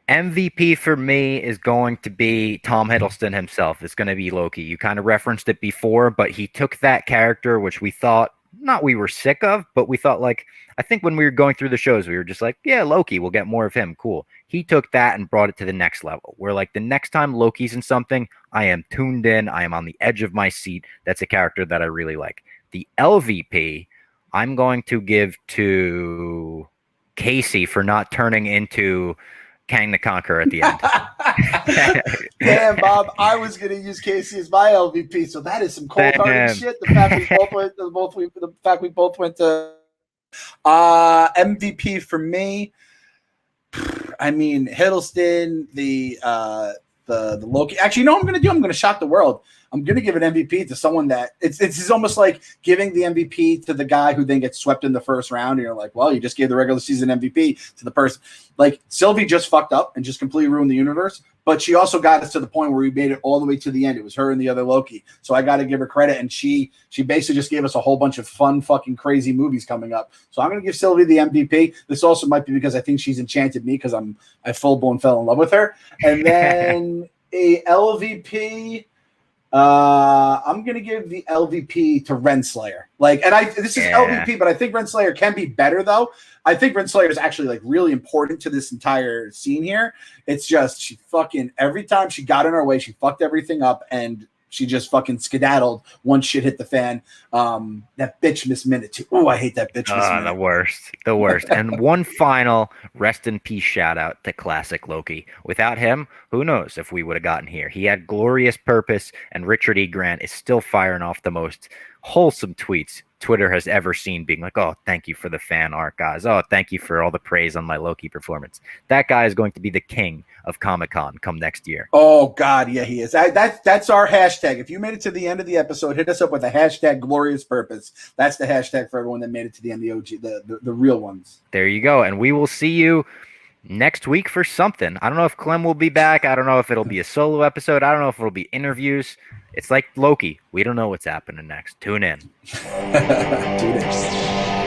MVP for me is going to be Tom Hiddleston himself. It's going to be Loki. You kind of referenced it before, but he took that character, which we thought, not we were sick of, but we thought, like, I think when we were going through the shows, we were just like, yeah, Loki, we'll get more of him. Cool. He took that and brought it to the next level. Where, like, the next time Loki's in something, I am tuned in. I am on the edge of my seat. That's a character that I really like. The LVP, I'm going to give to Casey for not turning into Kang the Conqueror at the end. Damn, Bob, I was going to use Casey as my LVP, so that is some cold-hearted shit. The fact we both went to MVP for me. I mean, Hiddleston, the Loki. Actually, you know what I'm going to do? I'm going to shock the world. I'm going to give an MVP to someone that it's almost like giving the MVP to the guy who then gets swept in the first round. And you're like, well, you just gave the regular season MVP to the person. Like, Sylvie just fucked up and just completely ruined the universe. But she also got us to the point where we made it all the way to the end. It was her and the other Loki. So I got to give her credit. And she basically just gave us a whole bunch of fun, fucking crazy movies coming up. So I'm going to give Sylvie the MVP. This also might be because I think she's enchanted me because I full-blown fell in love with her. And then a LVP, I'm going to give the LVP to Renslayer. This is LVP, but I think Renslayer can be better, though. I think Renslayer is actually, like, really important to this entire scene here. It's just she fucking, every time she got in our way, she fucked everything up, and she just fucking skedaddled once shit hit the fan. That bitch Miss Minute, too. Oh, I hate that bitch Miss Minute. The worst. And one final rest in peace shout out to classic Loki. Without him, who knows if we would have gotten here. He had glorious purpose, and Richard E. Grant is still firing off the most wholesome tweets Twitter has ever seen, being like, oh, thank you for the fan art, guys. Oh, thank you for all the praise on my Loki performance. That guy is going to be the king of Comic-Con come next year. Oh, God, yeah, he is. That's our hashtag. If you made it to the end of the episode, hit us up with a hashtag glorious purpose. That's the hashtag for everyone that made it to the end of the OG, the real ones. There you go. And we will see you next week for something. I don't know if Clem will be back. I don't know if it'll be a solo episode. I don't know if it'll be interviews. It's like Loki. We don't know what's happening next. Tune in. Tune in.